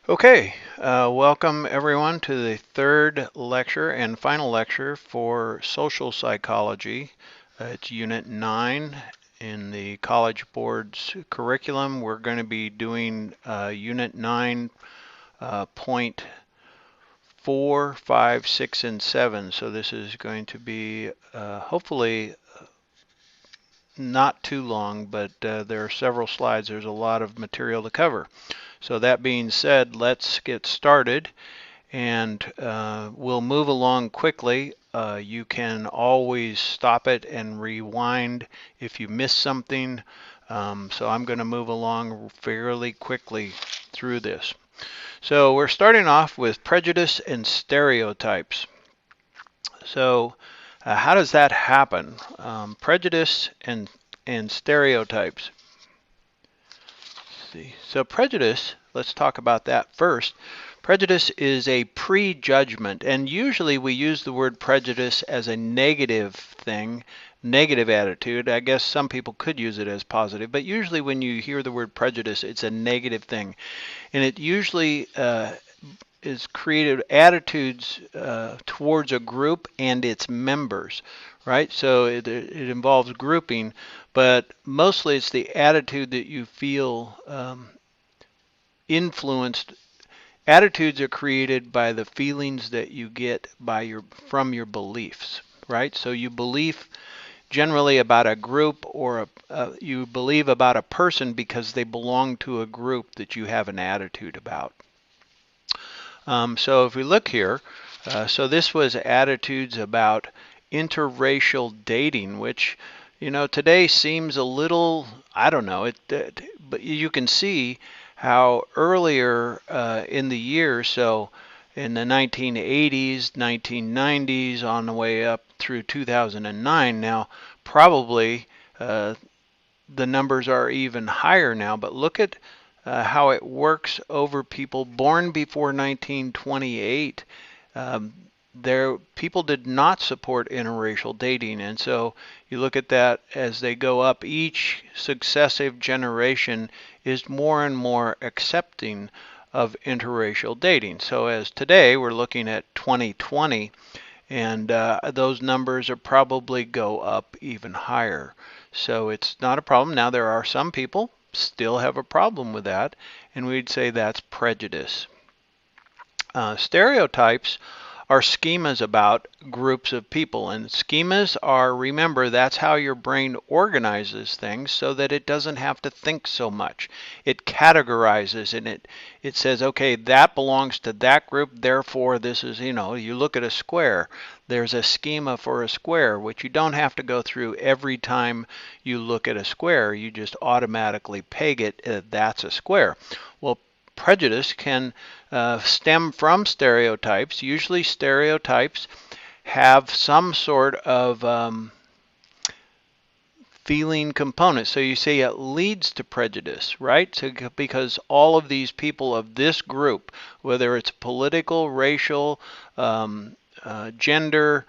Okay, welcome everyone to the third lecture and final lecture for social psychology. It's Unit 9 in the College Board's curriculum. We're going to be doing Unit 9 point 4, 5, 6, and 7. So this is going to be hopefully not too long, but there are several slides. There's a lot of material to cover. So that being said, let's get started. And we'll move along quickly. You can always stop it and rewind if you miss something. So I'm going to move along fairly quickly through this. So we're starting off with prejudice and stereotypes. So how does that happen? Prejudice and stereotypes. Let's see. So prejudice, let's talk about that first. Prejudice is a prejudgment, and usually we use the word prejudice as a negative thing, negative attitude. I guess some people could use it as positive, but usually when you hear the word prejudice, it's a negative thing. And it usually is created attitudes towards a group and its members, right? So it involves grouping, but mostly it's the attitude that you feel influenced. Attitudes are created by the feelings that you get from your beliefs, right? So you believe generally about a group or you believe about a person because they belong to a group that you have an attitude about. So if we look here, so this was attitudes about interracial dating, which today seems a little, I don't know, but you can see how earlier in the year, so in the 1980s, 1990s, on the way up through 2009, now probably the numbers are even higher now, but look at how it works over people born before 1928. People did not support interracial dating, and so you look at that as they go up. Each successive generation is more and more accepting of interracial dating. So as today we're looking at 2020, and those numbers are probably go up even higher. So it's not a problem. Now there are some people still have a problem with that, and we'd say that's prejudice. Stereotypes are schemas about groups of people, and schemas are, remember, that's how your brain organizes things so that it doesn't have to think so much. It categorizes, and it says, okay, that belongs to that group, therefore this is, you look at a square, there's a schema for a square, which you don't have to go through every time you look at a square. You just automatically peg it, that's a square. Well, prejudice can stem from stereotypes. Usually stereotypes have some sort of feeling component. So you say it leads to prejudice, right? So, because all of these people of this group, whether it's political, racial, gender,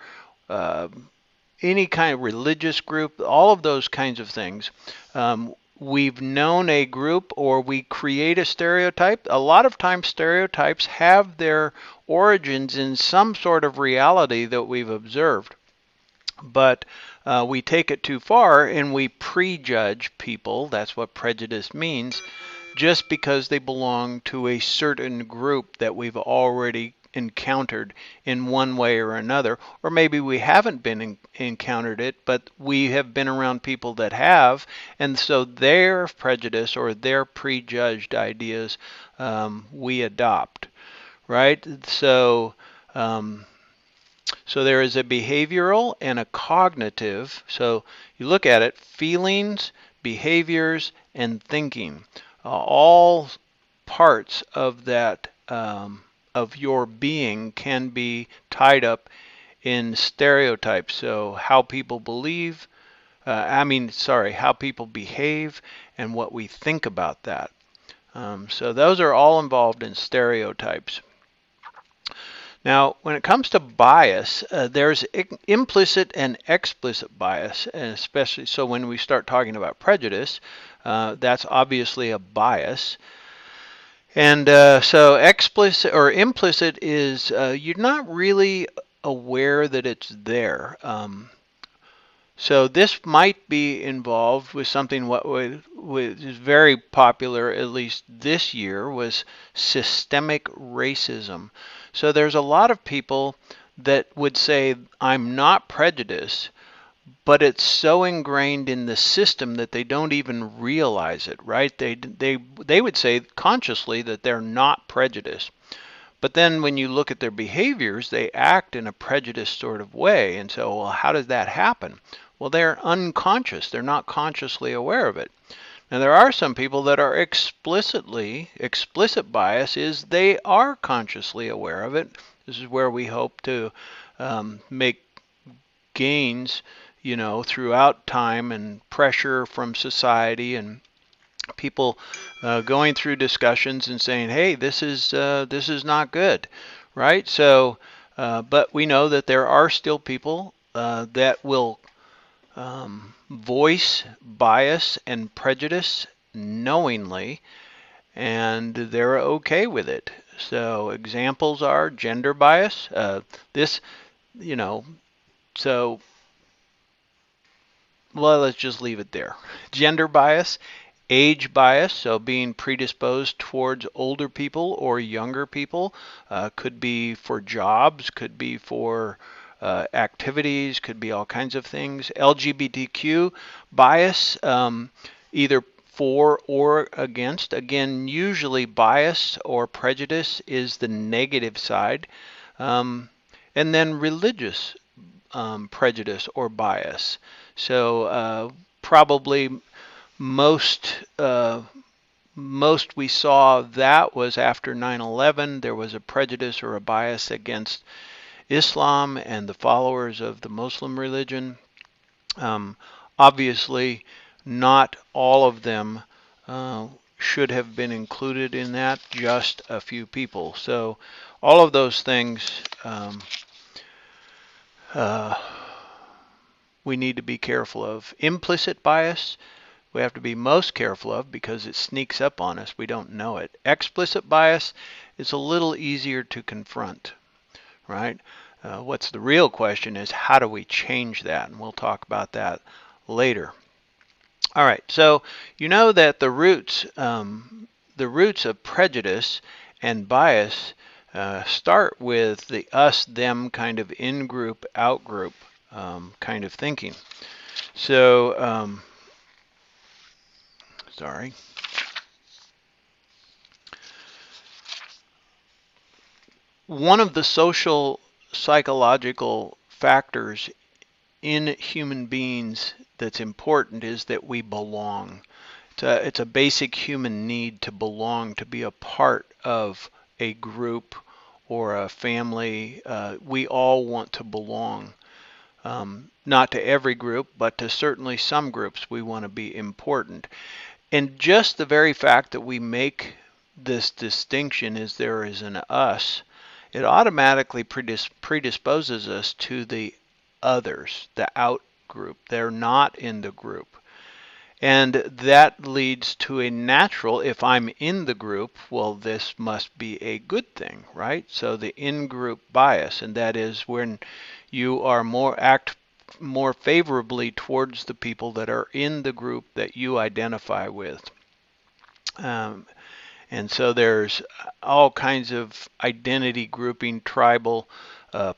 any kind of religious group, all of those kinds of things, we've known a group or we create a stereotype. A lot of times stereotypes have their origins in some sort of reality that we've observed. But we take it too far and we prejudge people. That's what prejudice means, just because they belong to a certain group that we've already encountered in one way or another, or maybe we haven't encountered it, but we have been around people that have, and so their prejudice or their prejudged ideas we adopt, right? So there is a behavioral and a cognitive. So you look at it, feelings, behaviors, and thinking, all parts of that of your being can be tied up in stereotypes. So how people believe, how people behave and what we think about that. So those are all involved in stereotypes. Now, when it comes to bias, there's implicit and explicit bias, and especially so when we start talking about prejudice, that's obviously a bias. And so explicit or implicit is you're not really aware that it's there. So this might be involved with something what is very popular, at least this year, was systemic racism. So there's a lot of people that would say, I'm not prejudiced, but it's so ingrained in the system that they don't even realize it, right? They would say consciously that they're not prejudiced. But then when you look at their behaviors, they act in a prejudiced sort of way. And so, well, how does that happen? Well, they're unconscious. They're not consciously aware of it. Now, there are some people that are explicit bias is they are consciously aware of it. This is where we hope to make gains, throughout time and pressure from society and people going through discussions and saying, "Hey, this is not good," right? So, but we know that there are still people that will voice bias and prejudice knowingly, and they're okay with it. So, examples are gender bias. This, you know, so well, let's just leave it there. Gender bias, age bias, so being predisposed towards older people or younger people, could be for jobs, could be for activities, could be all kinds of things. LGBTQ bias, either for or against. Again, usually bias or prejudice is the negative side. And then religious prejudice or bias. So probably most most we saw that was after 9/11. There was a prejudice or a bias against Islam and the followers of the Muslim religion. Um, Obviously, not all of them should have been included in that, just a few people. So all of those things uh, we need to be careful of. Implicit bias, we have to be most careful of because it sneaks up on us. We don't know it. Explicit bias is a little easier to confront, right? What's the real question is how do we change that? And we'll talk about that later. All right, so you know that the roots of prejudice and bias start with the us, them kind of in-group, out-group kind of thinking. So, sorry. One of the social psychological factors in human beings that's important is that we belong. It's a basic human need to belong, to be a part of a group or a family. We all want to belong. Not to every group, but to certainly some groups we want to be important. And just the very fact that we make this distinction is there is an us, it automatically predisposes us to the others, the out group. They're not in the group. And that leads to a natural, if I'm in the group, well, this must be a good thing, right? So the in-group bias, and that is when you are act more favorably towards the people that are in the group that you identify with. And so there's all kinds of identity grouping, tribal,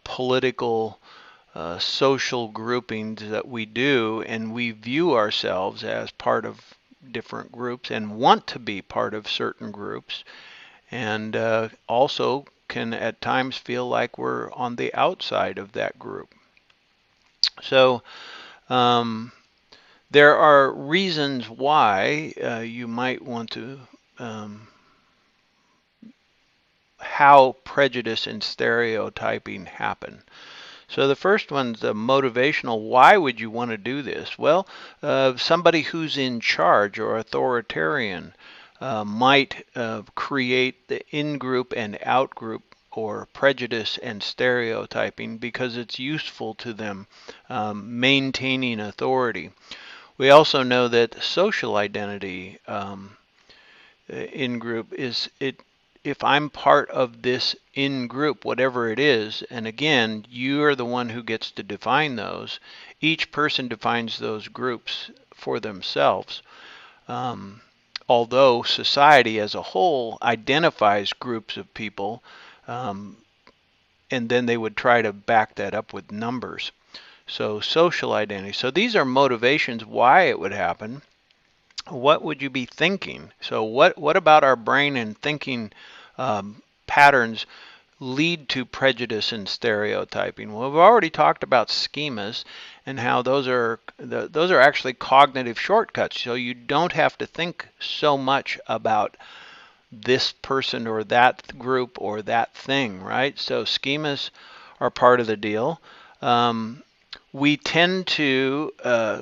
political, social groupings that we do, and we view ourselves as part of different groups and want to be part of certain groups, and also can at times feel like we're on the outside of that group. So there are reasons why you might want to how prejudice and stereotyping happen. So the first one's the motivational. Why would you want to do this? Well, somebody who's in charge or authoritarian might create the in-group and out-group or prejudice and stereotyping because it's useful to them maintaining authority. We also know that social identity in-group is if I'm part of this in-group, whatever it is, and again, you're the one who gets to define those. Each person defines those groups for themselves. Although society as a whole identifies groups of people, and then they would try to back that up with numbers. So social identity. So these are motivations why it would happen. What would you be thinking? So what about our brain and thinking patterns lead to prejudice and stereotyping? Well, we've already talked about schemas and how those are actually cognitive shortcuts. So you don't have to think so much about this person or that group or that thing, right? So schemas are part of the deal. We tend to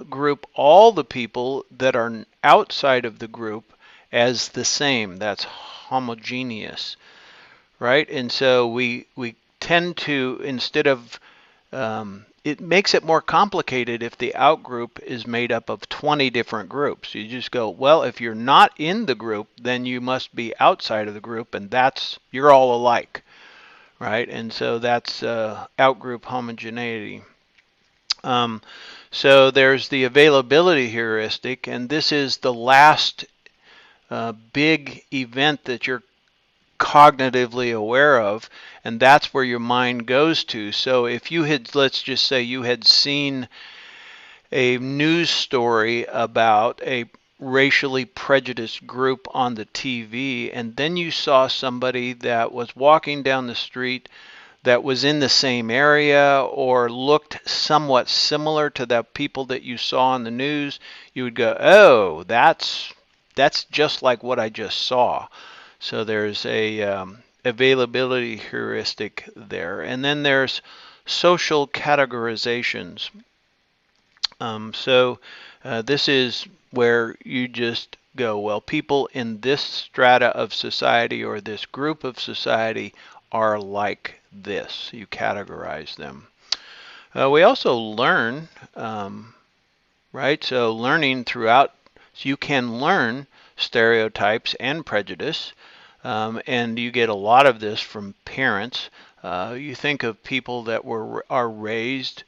group all the people that are outside of the group as the same. That's homogeneous, right? And so we tend to, instead of, it makes it more complicated if the outgroup is made up of 20 different groups. You just go, well, if you're not in the group, then you must be outside of the group, and you're all alike, right? And so that's outgroup homogeneity. So there's the availability heuristic, and this is the last big event that you're cognitively aware of, and that's where your mind goes to. So if you had, let's just say you had seen a news story about a racially prejudiced group on the TV, and then you saw somebody that was walking down the street that was in the same area or looked somewhat similar to the people that you saw on the news, you would go, oh, that's just like what I just saw. So there's a availability heuristic there. And then there's social categorizations. This is where you just go, well, people in this strata of society or this group of society are like this. You categorize them. We also learn, right? So learning throughout, so you can learn stereotypes and prejudice, and you get a lot of this from parents. You think of people that are raised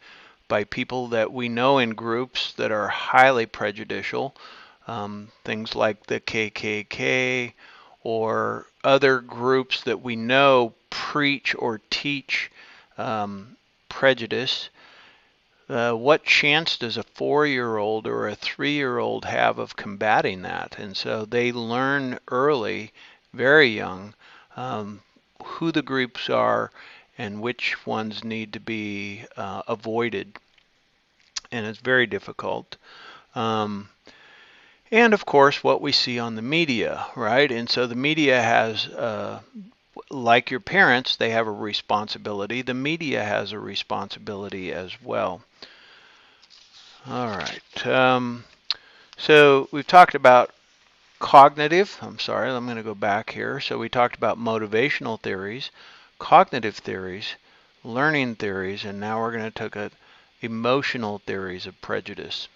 by people that we know in groups that are highly prejudicial, things like the KKK or other groups that we know preach or teach prejudice. What chance does a 4-year-old or a 3-year-old have of combating that? And so they learn early, very young, who the groups are and which ones need to be avoided. And it's very difficult. And of course, what we see on the media, right? And so the media has, like your parents, they have a responsibility. The media has a responsibility as well. All right. So we've talked about cognitive. I'm sorry, I'm going to go back here. So we talked about motivational theories, cognitive theories, learning theories, and now we're going to look at emotional theories of prejudice.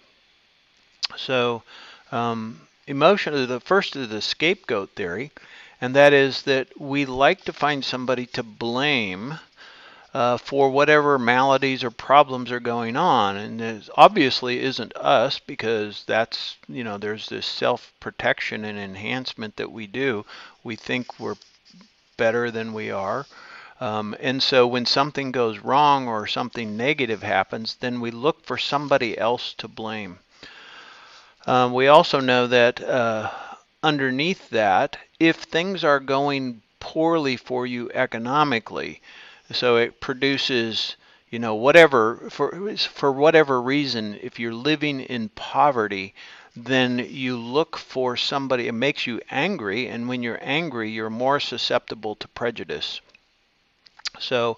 So the first is the scapegoat theory, and that is that we like to find somebody to blame for whatever maladies or problems are going on. And it obviously isn't us, because that's, there's this self-protection and enhancement that we do. We think we're better than we are. And so when something goes wrong or something negative happens, then we look for somebody else to blame. We also know that underneath that, if things are going poorly for you economically, so it produces, whatever, for whatever reason, if you're living in poverty, then you look for somebody. It makes you angry, and when you're angry, you're more susceptible to prejudice. So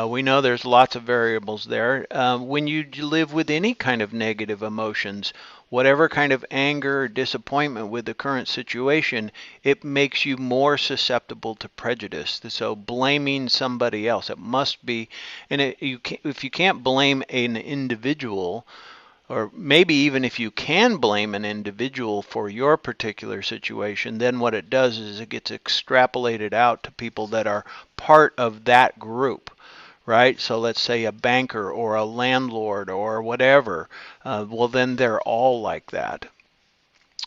we know there's lots of variables there. When you live with any kind of negative emotions, whatever kind of anger or disappointment with the current situation, it makes you more susceptible to prejudice. So blaming somebody else, it must be, and if you can't blame an individual, or maybe even if you can blame an individual for your particular situation, then what it does is it gets extrapolated out to people that are part of that group, right? So let's say a banker or a landlord or whatever. Well, then they're all like that.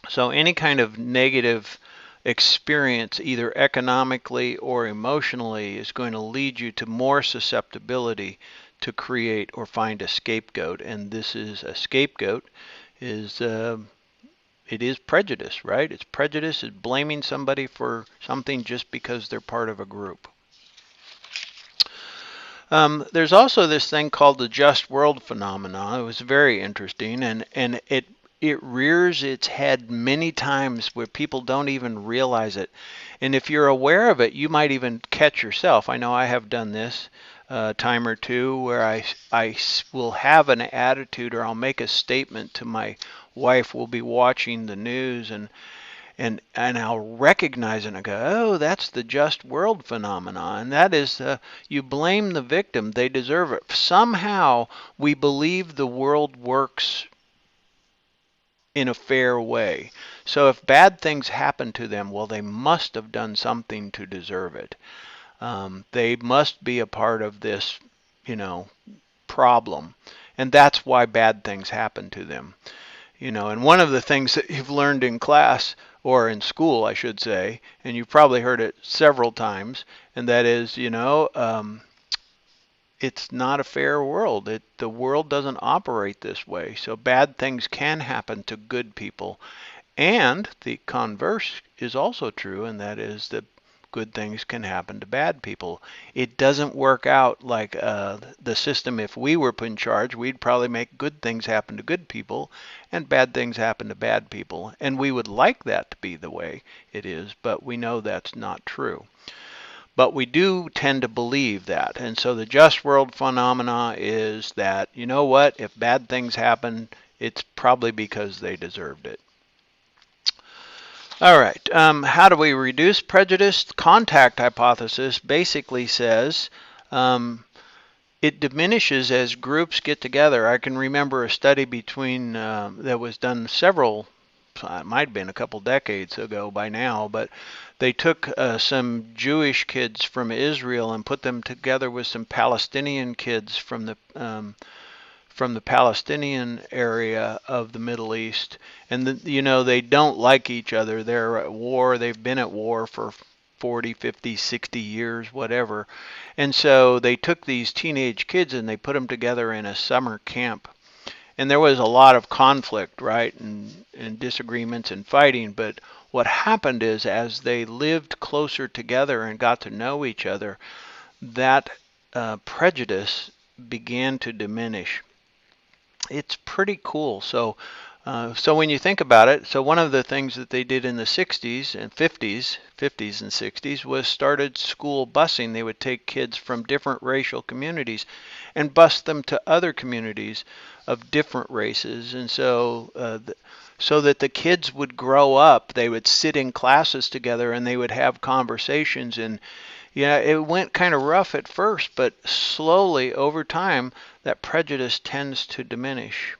So any kind of negative experience, either economically or emotionally, is going to lead you to more susceptibility to create or find a scapegoat. And this is a scapegoat is it is prejudice, right? It's prejudice, it's blaming somebody for something just because they're part of a group. There's also this thing called the just world phenomenon. It was very interesting, and it rears its head many times where people don't even realize it. And if you're aware of it, you might even catch yourself. I know I have done this a time or two where I will have an attitude, or I'll make a statement to my wife. We'll be watching the news, and I'll recognize it and I go, oh, that's the just world phenomenon. And that is, you blame the victim. They deserve it. Somehow we believe the world works in a fair way. So if bad things happen to them, well, they must have done something to deserve it. They must be a part of this, problem. And that's why bad things happen to them. And one of the things that you've learned in class, or in school, I should say, and you've probably heard it several times, and that is, it's not a fair world. The world doesn't operate this way. So bad things can happen to good people. And the converse is also true, and that is that good things can happen to bad people. It doesn't work out like the system. If we were put in charge, we'd probably make good things happen to good people and bad things happen to bad people. And we would like that to be the way it is, but we know that's not true. But we do tend to believe that. And so the just world phenomena is that, you know what, if bad things happen, it's probably because they deserved it. All right, how do we reduce prejudice? Contact hypothesis basically says it diminishes as groups get together. I can remember a study between that was done it might have been a couple decades ago by now, but they took some Jewish kids from Israel and put them together with some Palestinian kids from the Palestinian area of the Middle East. And they don't like each other. They're at war. They've been at war for 40, 50, 60 years, whatever. And so they took these teenage kids and they put them together in a summer camp. And there was a lot of conflict, right, and disagreements and fighting. But what happened is, as they lived closer together and got to know each other, that prejudice began to diminish. It's pretty cool. So when you think about it, so one of the things that they did in the 60s and 50s and 60s was started school busing. They would take kids from different racial communities and bus them to other communities of different races. And so that the kids would grow up, they would sit in classes together and they would have conversations. And it went kind of rough at first, but slowly over time that prejudice tends to diminish.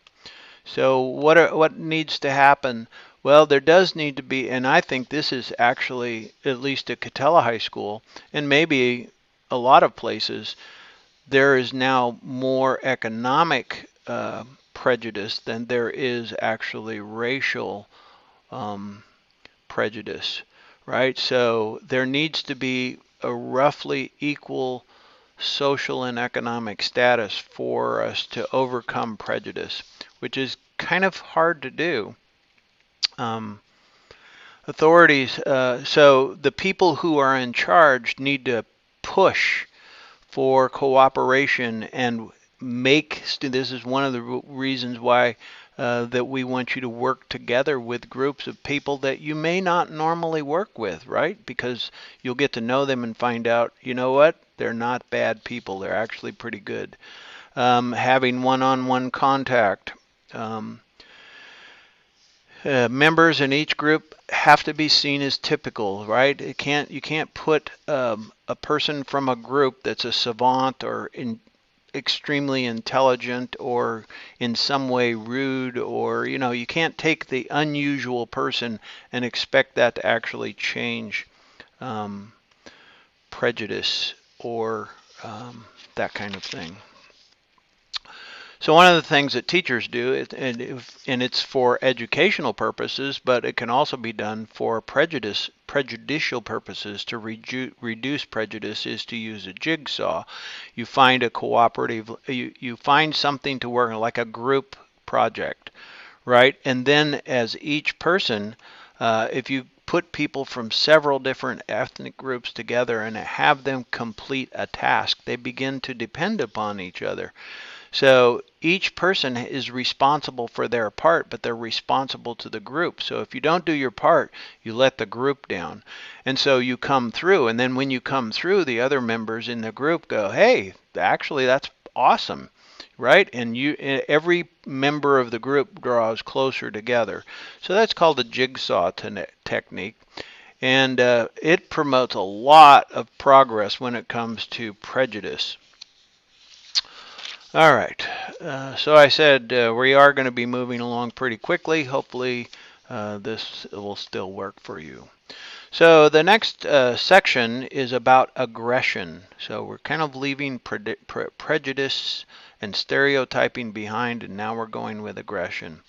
So what needs to happen? Well, there does need to be, and I think this is actually, at least at Catella High School, and maybe a lot of places, there is now more economic prejudice than there is actually racial prejudice, right? So there needs to be a roughly equal social and economic status for us to overcome prejudice, which is kind of hard to do. Authorities, so the people who are in charge need to push for cooperation and this is one of the reasons why that we want you to work together with groups of people that you may not normally work with, right? Because you'll get to know them and find out, you know what? They're not bad people. They're actually pretty good. Having one-on-one contact. Members in each group have to be seen as typical, right? You can't put a person from a group that's a savant or extremely intelligent or in some way rude, or you can't take the unusual person and expect that to actually change um, prejudice or that kind of thing. So one of the things that teachers do, and it's for educational purposes, but it can also be done for prejudicial purposes to reduce prejudice, is to use a jigsaw. You find a cooperative, you find something to work on, like a group project, right? And then as each person, if you put people from several different ethnic groups together and have them complete a task, they begin to depend upon each other. So each person is responsible for their part, but they're responsible to the group. So if you don't do your part, you let the group down. And so you come through, and then when you come through, the other members in the group go, "Hey, actually that's awesome." Right? And every member of the group draws closer together. So that's called a jigsaw technique. And it promotes a lot of progress when it comes to prejudice. All right, so I said we are going to be moving along pretty quickly. Hopefully this will still work for you. So the next section is about aggression. So we're kind of leaving prejudice and stereotyping behind, and now we're going with aggression.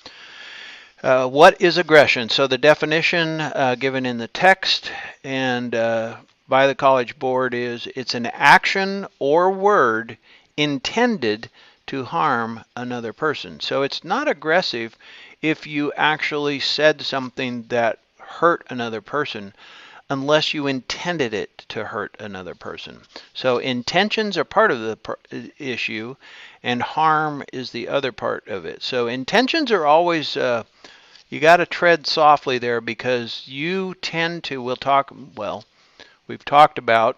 What is aggression? So the definition given in the text and by the College Board is it's an action or word intended to harm another person. So it's not aggressive if you actually said something that hurt another person unless you intended it to hurt another person. So intentions are part of the issue and harm is the other part of it. So intentions are always you got to tread softly there because you tend to, we've talked about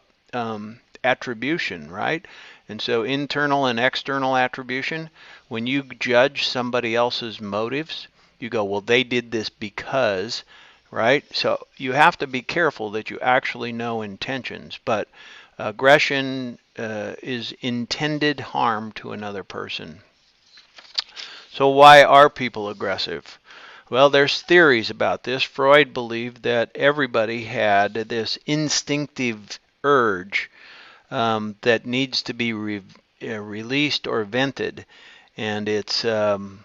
attribution, right? And so internal and external attribution, when you judge somebody else's motives, you go, well, they did this because, right? So you have to be careful that you actually know intentions. But aggression is intended harm to another person. So why are people aggressive? Well, there's theories about this. Freud believed that everybody had this instinctive urge that needs to be released or vented, and it's another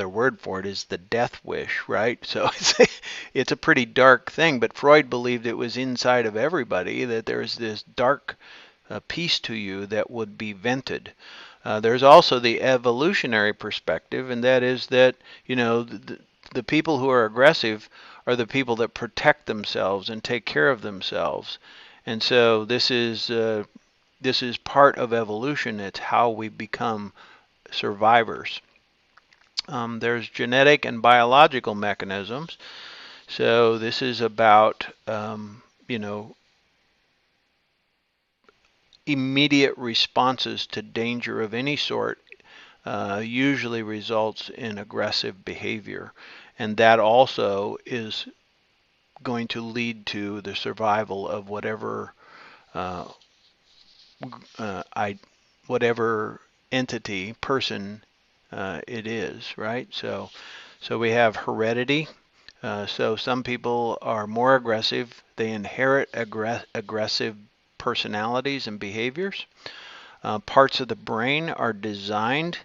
word for it is the death wish, right? So it's a pretty dark thing, but Freud believed it was inside of everybody, that there's this dark piece to you that would be vented. There's also the evolutionary perspective, and that is that, the people who are aggressive are the people that protect themselves and take care of themselves. And so this is part of evolution. It's how we become survivors. There's genetic and biological mechanisms. So this is about, immediate responses to danger of any sort usually results in aggressive behavior. And that also is going to lead to the survival of whatever whatever entity, person it is, right? So we have heredity. So some people are more aggressive. They inherit aggressive personalities and behaviors. Parts of the brain are designed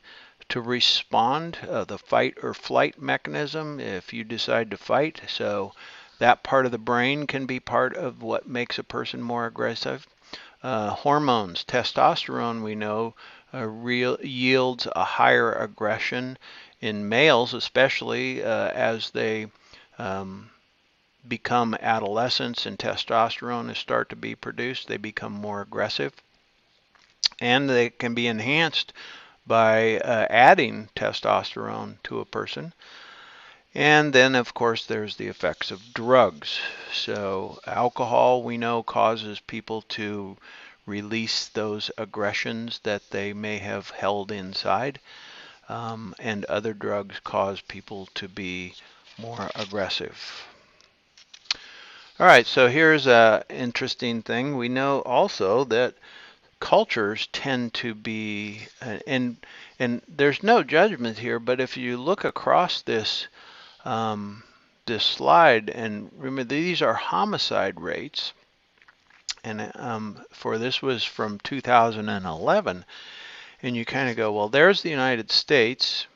to respond, the fight or flight mechanism if you decide to fight. So that part of the brain can be part of what makes a person more aggressive. Hormones, testosterone, we know, yields a higher aggression in males, especially as they become adolescents and testosterone start to be produced. They become more aggressive. And they can be enhanced by adding testosterone to a person. And then, of course, there's the effects of drugs. So alcohol, we know, causes people to release those aggressions that they may have held inside. And other drugs cause people to be more aggressive. All right, so here's an interesting thing. We know also that cultures tend to be, and there's no judgment here, but if you look across this slide, and remember these are homicide rates, and for this was from 2011, and you kind of go, well, there's the United States.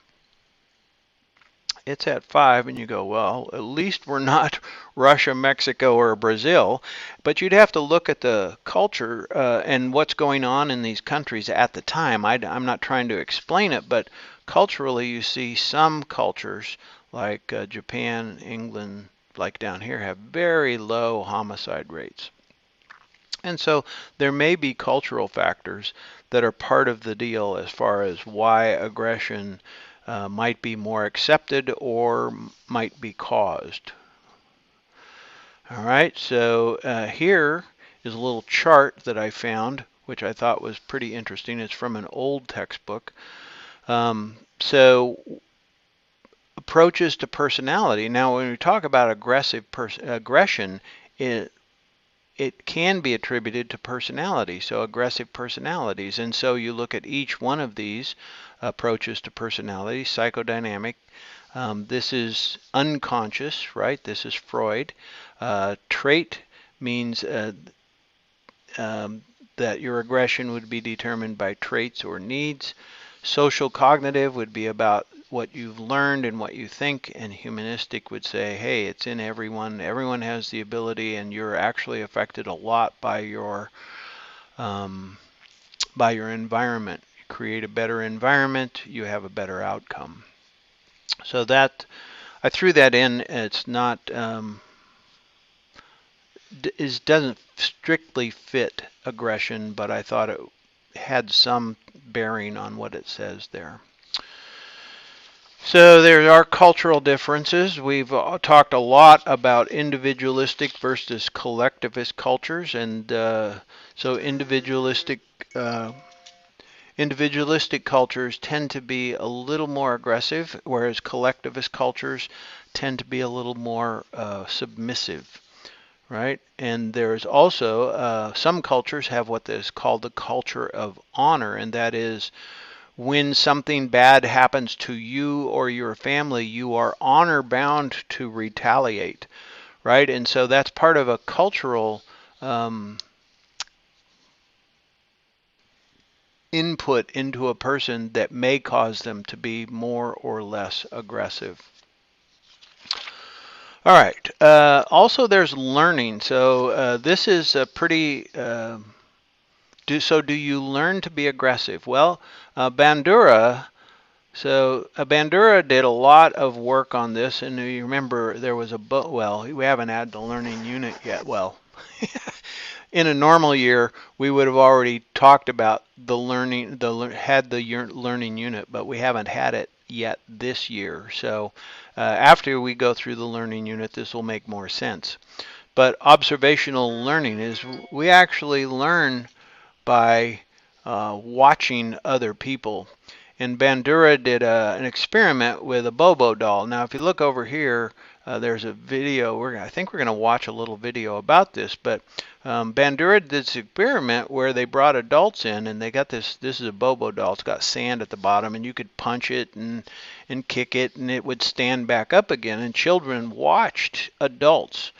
It's at 5, and you go, well, at least we're not Russia, Mexico, or Brazil. But you'd have to look at the culture and what's going on in these countries at the time. I'm not trying to explain it, but culturally, you see some cultures like Japan, England, like down here, have very low homicide rates. And so there may be cultural factors that are part of the deal as far as why aggression might be more accepted or might be caused. All right, so here is a little chart that I found, which I thought was pretty interesting. It's from an old textbook. So approaches to personality. Now, when we talk about aggression, it can be attributed to personality, so aggressive personalities. And so you look at each one of these approaches to personality, psychodynamic. This is unconscious, right? This is Freud. Trait means that your aggression would be determined by traits or needs. Social cognitive would be about what you've learned and what you think, and humanistic would say, hey, it's in everyone. Everyone has the ability, and you're actually affected a lot by your environment. You create a better environment, you have a better outcome. So that I threw that in. It's not doesn't strictly fit aggression, but I thought it had some bearing on what it says there. So there are cultural differences. We've talked a lot about individualistic versus collectivist cultures, and so individualistic cultures tend to be a little more aggressive, whereas collectivist cultures tend to be a little more submissive, right? And there's also some cultures have what is called the culture of honor, and that is when something bad happens to you or your family, you are honor bound to retaliate, right? And so that's part of a cultural input into a person that may cause them to be more or less aggressive. All right. Also, there's learning. So this is a pretty. Do you learn to be aggressive? Well, Bandura. So Bandura did a lot of work on this, and you remember there was a book. Well, we haven't had the learning unit yet. Well, in a normal year, we would have already talked about the learning, had the learning unit, but we haven't had it yet this year. So after we go through the learning unit, this will make more sense. But observational learning is we actually learn by watching other people. And Bandura did an experiment with a Bobo doll. Now, if you look over here, there's a video. I think we're going to watch a little video about this. But Bandura did this experiment where they brought adults in, and they got this. This is a Bobo doll. It's got sand at the bottom, and you could punch it and kick it, and it would stand back up again. And children watched adults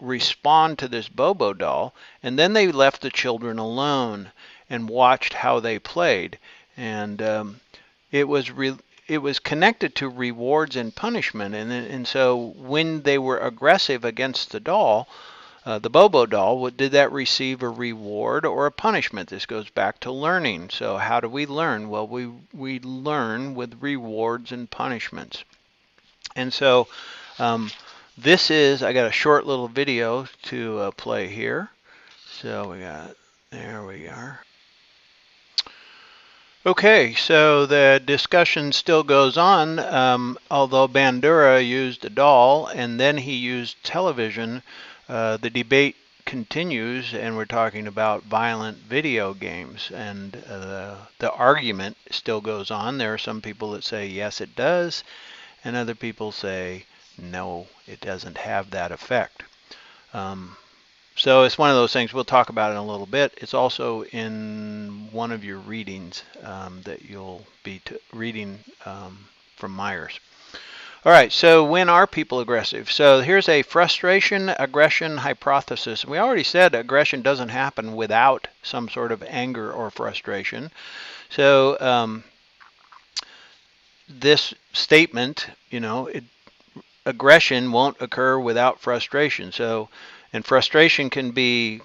respond to this Bobo doll, and then they left the children alone and watched how they played. And it was connected to rewards and punishment, and so when they were aggressive against the doll, the Bobo doll, did that receive a reward or a punishment? This goes back to learning. So how do we learn? Well, we learn with rewards and punishments. And so this is, I got a short little video to play here. So there we are. Okay, so the discussion still goes on, although Bandura used a doll and then he used television, the debate continues, and we're talking about violent video games, and the argument still goes on. There are some people that say yes it does, and other people say no, it doesn't have that effect. So it's one of those things, we'll talk about it in a little bit. It's also in one of your readings that you'll be reading from Myers. All right, so when are people aggressive? So here's a frustration aggression hypothesis. We already said aggression doesn't happen without some sort of anger or frustration. So this statement, aggression won't occur without frustration. So, and frustration can be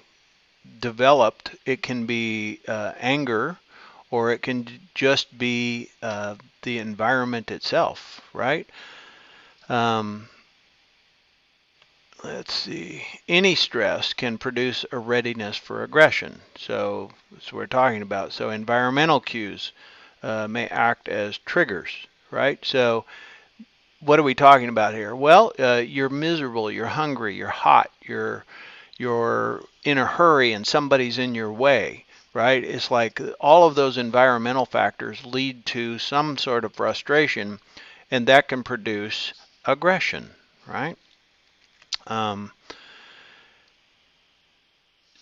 developed. It can be anger, or it can just be the environment itself, right? Um, let's see. Any stress can produce a readiness for aggression. So that's what we're talking about. So environmental cues may act as triggers, right? So what are we talking about here? Well, you're miserable, you're hungry, you're hot, you're in a hurry, and somebody's in your way, right? It's like all of those environmental factors lead to some sort of frustration, and that can produce aggression, right? Um,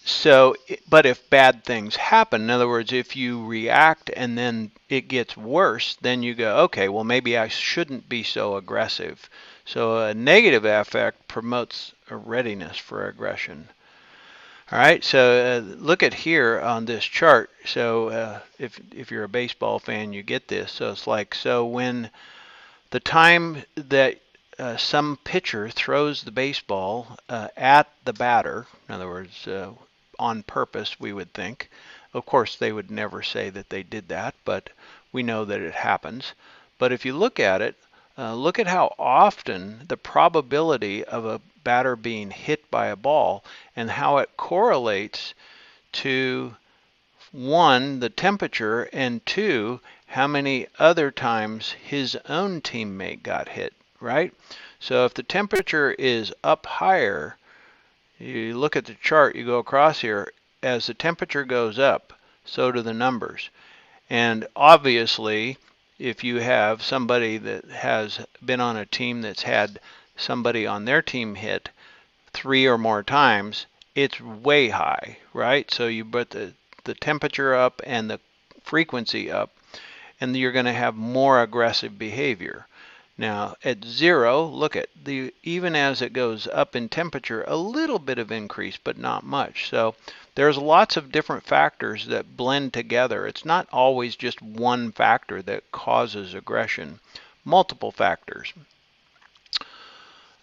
So, but if bad things happen, in other words, if you react and then it gets worse, then you go, okay, well, maybe I shouldn't be so aggressive. So a negative affect promotes a readiness for aggression. All right, so look at here on this chart. So if you're a baseball fan, you get this. So it's like, so when the time that some pitcher throws the baseball at the batter, in other words, on purpose, we would think. Of course, they would never say that they did that, but we know that it happens. But if you look at it, look at how often the probability of a batter being hit by a ball and how it correlates to one, the temperature, and two, how many other times his own teammate got hit, right? So if the temperature is up higher, you look at the chart, you go across here, as the temperature goes up, so do the numbers. And obviously, if you have somebody that has been on a team that's had somebody on their team hit 3 or more times, it's way high, right? So you put the temperature up and the frequency up, and you're going to have more aggressive behavior. Now at 0, look at the even as it goes up in temperature, a little bit of increase, but not much. So there's lots of different factors that blend together. It's not always just one factor that causes aggression, multiple factors.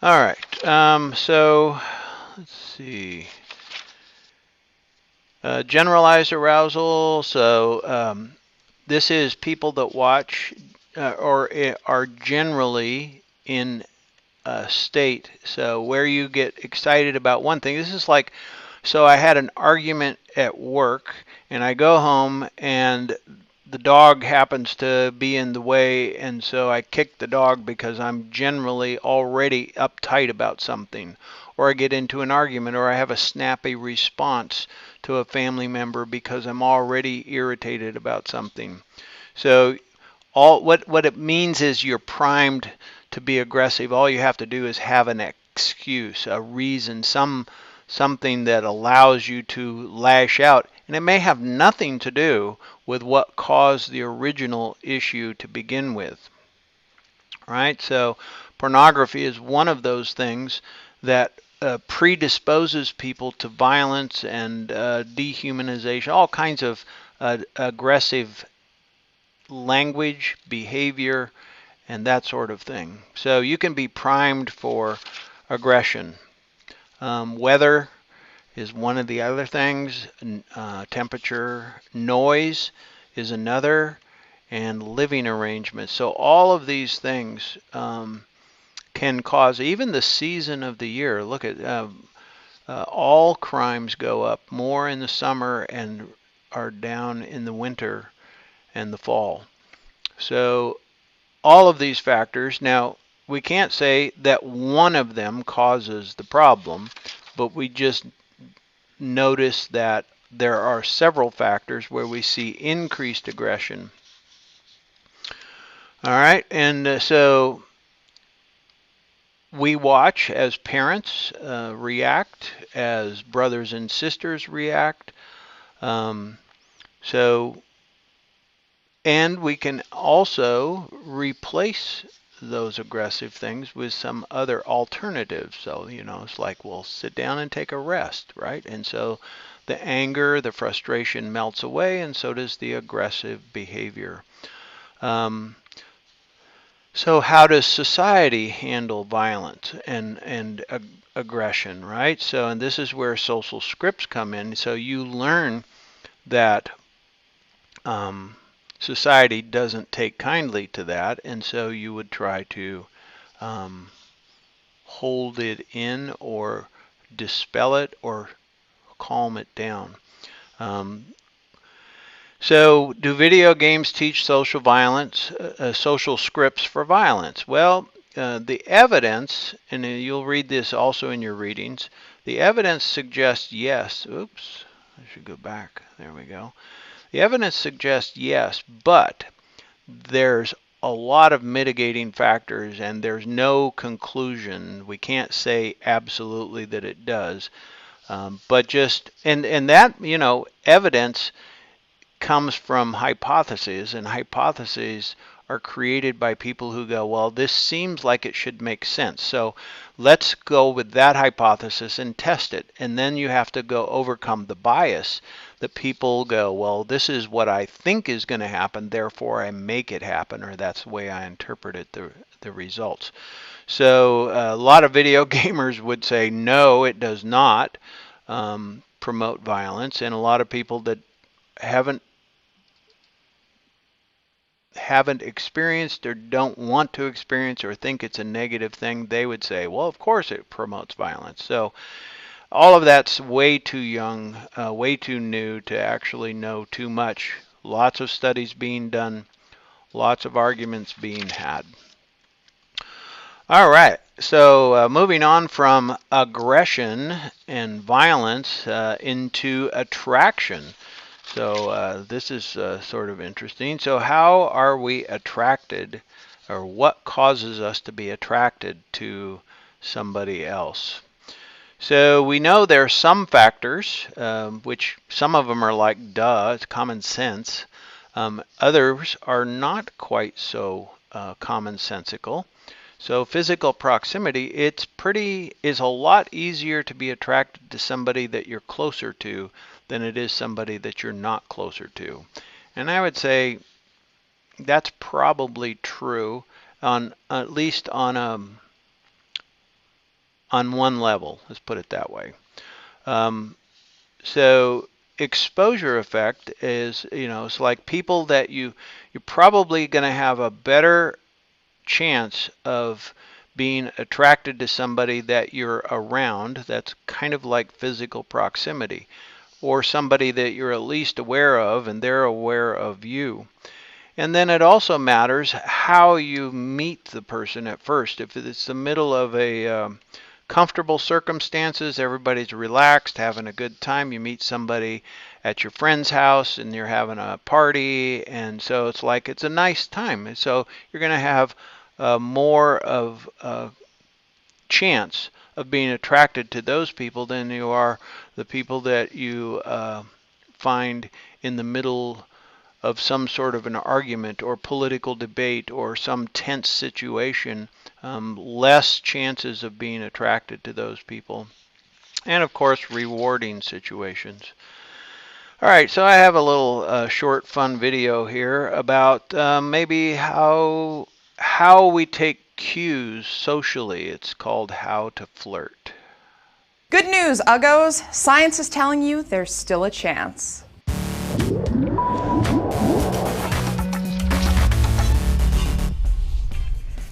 All right, so let's see. Generalized arousal. So this is people that watch or are generally in a state. So where you get excited about one thing. This is like, so I had an argument at work, and I go home, and the dog happens to be in the way, and so I kick the dog because I'm generally already uptight about something. Or I get into an argument, or I have a snappy response to a family member because I'm already irritated about something. So what it means is you're primed to be aggressive. All you have to do is have an excuse, a reason, something that allows you to lash out. And it may have nothing to do with what caused the original issue to begin with. Right? So pornography is one of those things that predisposes people to violence and dehumanization, all kinds of aggressive language, behavior, and that sort of thing. So you can be primed for aggression. Weather is one of the other things. Temperature, noise is another, and living arrangements. So all of these things can cause, even the season of the year. Look at all crimes go up more in the summer and are down in the winter and the fall. So all of these factors, now we can't say that one of them causes the problem, but we just notice that there are several factors where we see increased aggression. All right, and so we watch as parents react, as brothers and sisters react. And we can also replace those aggressive things with some other alternatives. So, it's like, we'll sit down and take a rest, right? And so the anger, the frustration melts away, and so does the aggressive behavior. So how does society handle violence and aggression, right? So, and this is where social scripts come in. So you learn that society doesn't take kindly to that, and so you would try to hold it in or dispel it or calm it down. So do video games teach social violence, social scripts for violence? Well, the evidence, and you'll read this also in your readings, the evidence suggests yes. Oops, I should go back. There we go. The evidence suggests yes, but there's a lot of mitigating factors, and there's no conclusion. We can't say absolutely that it does, but just, and that, evidence comes from hypotheses, and hypotheses are created by people who go, well, this seems like it should make sense. So let's go with that hypothesis and test it. And then you have to go overcome the bias that people go, well, this is what I think is going to happen, therefore I make it happen, or that's the way I interpreted the results. So a lot of video gamers would say, no, it does not promote violence. And a lot of people that haven't experienced or don't want to experience or think it's a negative thing, they would say, well, of course it promotes violence. So all of that's way too young, way too new to actually know too much. Lots of studies being done, lots of arguments being had. All right, so moving on from aggression and violence into attraction. So this is sort of interesting. So how are we attracted, or what causes us to be attracted to somebody else? So we know there are some factors, which some of them are like, duh, it's common sense. Others are not quite so commonsensical. So physical proximity, is a lot easier to be attracted to somebody that you're closer to than it is somebody that you're not closer to. And I would say that's probably true on at least on one level. Let's put it that way. So exposure effect is, it's like people that you're probably going to have a better chance of being attracted to somebody that you're around. That's kind of like physical proximity, or somebody that you're at least aware of and they're aware of you. And then it also matters how you meet the person at first. If it's the middle of a comfortable circumstances, everybody's relaxed, having a good time, you meet somebody at your friend's house and you're having a party, and so it's like it's a nice time. And so you're going to have more of a chance of being attracted to those people than you are the people that you find in the middle of some sort of an argument or political debate or some tense situation. Less chances of being attracted to those people. And of course, rewarding situations. All right, so I have a little short fun video here about maybe how we take cues socially. It's called How to Flirt. Good news, Uggos! Science is telling you there's still a chance.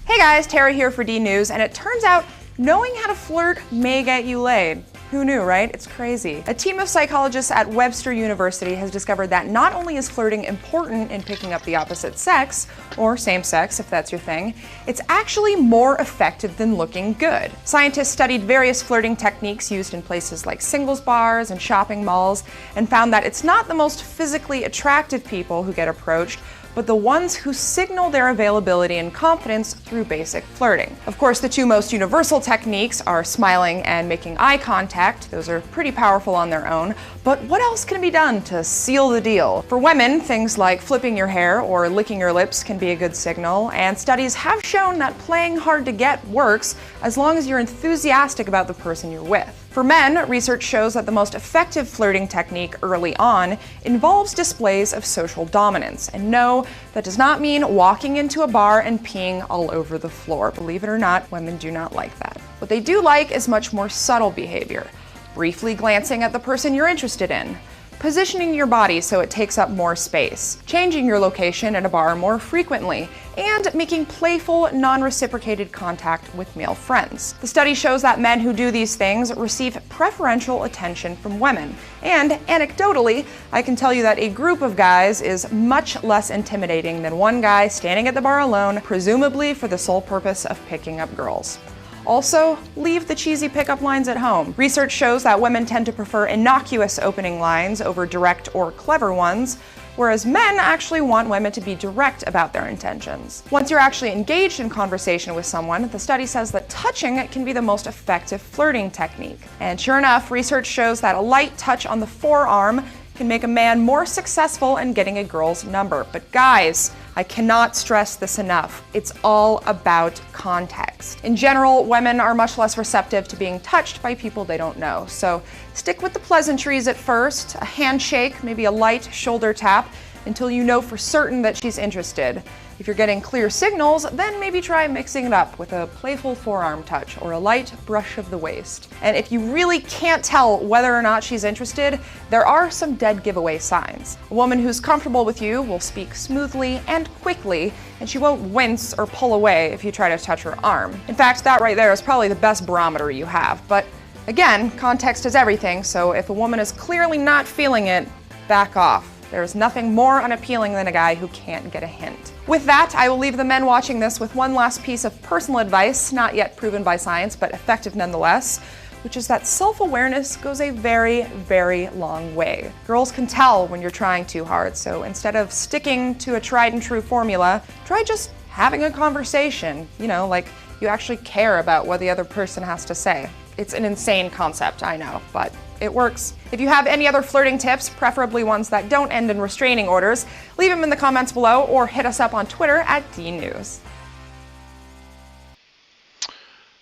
Hey guys, Tara here for D News, and it turns out knowing how to flirt may get you laid. Who knew, right? It's crazy. A team of psychologists at Webster University has discovered that not only is flirting important in picking up the opposite sex, or same sex if that's your thing, it's actually more effective than looking good. Scientists studied various flirting techniques used in places like singles bars and shopping malls, and found that it's not the most physically attractive people who get approached, but the ones who signal their availability and confidence through basic flirting. Of course, the two most universal techniques are smiling and making eye contact. Those are pretty powerful on their own, but what else can be done to seal the deal? For women, things like flipping your hair or licking your lips can be a good signal, and studies have shown that playing hard to get works as long as you're enthusiastic about the person you're with. For men, research shows that the most effective flirting technique early on involves displays of social dominance. And no, that does not mean walking into a bar and peeing all over the floor. Believe it or not, women do not like that. What they do like is much more subtle behavior. Briefly glancing at the person you're interested in, positioning your body so it takes up more space, changing your location at a bar more frequently, and making playful, non-reciprocated contact with male friends. The study shows that men who do these things receive preferential attention from women. And anecdotally, I can tell you that a group of guys is much less intimidating than one guy standing at the bar alone, presumably for the sole purpose of picking up girls. Also, leave the cheesy pickup lines at home. Research shows that women tend to prefer innocuous opening lines over direct or clever ones, whereas men actually want women to be direct about their intentions. Once you're actually engaged in conversation with someone, the study says that touching can be the most effective flirting technique. And sure enough, research shows that a light touch on the forearm can make a man more successful in getting a girl's number. But guys, I cannot stress this enough. It's all about context. In general, women are much less receptive to being touched by people they don't know. So stick with the pleasantries at first, a handshake, maybe a light shoulder tap, until you know for certain that she's interested. If you're getting clear signals, then maybe try mixing it up with a playful forearm touch or a light brush of the waist. And if you really can't tell whether or not she's interested, there are some dead giveaway signs. A woman who's comfortable with you will speak smoothly and quickly, and she won't wince or pull away if you try to touch her arm. In fact, that right there is probably the best barometer you have. But again, context is everything, so if a woman is clearly not feeling it, back off. There's nothing more unappealing than a guy who can't get a hint. With that, I will leave the men watching this with one last piece of personal advice, not yet proven by science, but effective nonetheless, which is that self-awareness goes a very, very long way. Girls can tell when you're trying too hard, so instead of sticking to a tried and true formula, try just having a conversation, like you actually care about what the other person has to say. It's an insane concept, I know, but it works. If you have any other flirting tips, preferably ones that don't end in restraining orders, leave them in the comments below or hit us up on Twitter at DNews.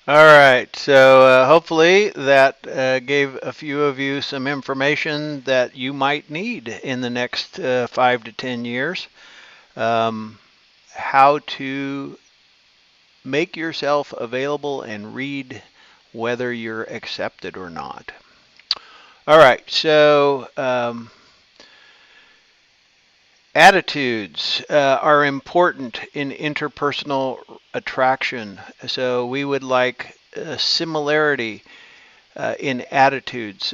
All right, so hopefully that gave a few of you some information that you might need in the next 5 to 10 years. How to make yourself available and read whether you're accepted or not. All right, so attitudes are important in interpersonal attraction. So we would like a similarity in attitudes.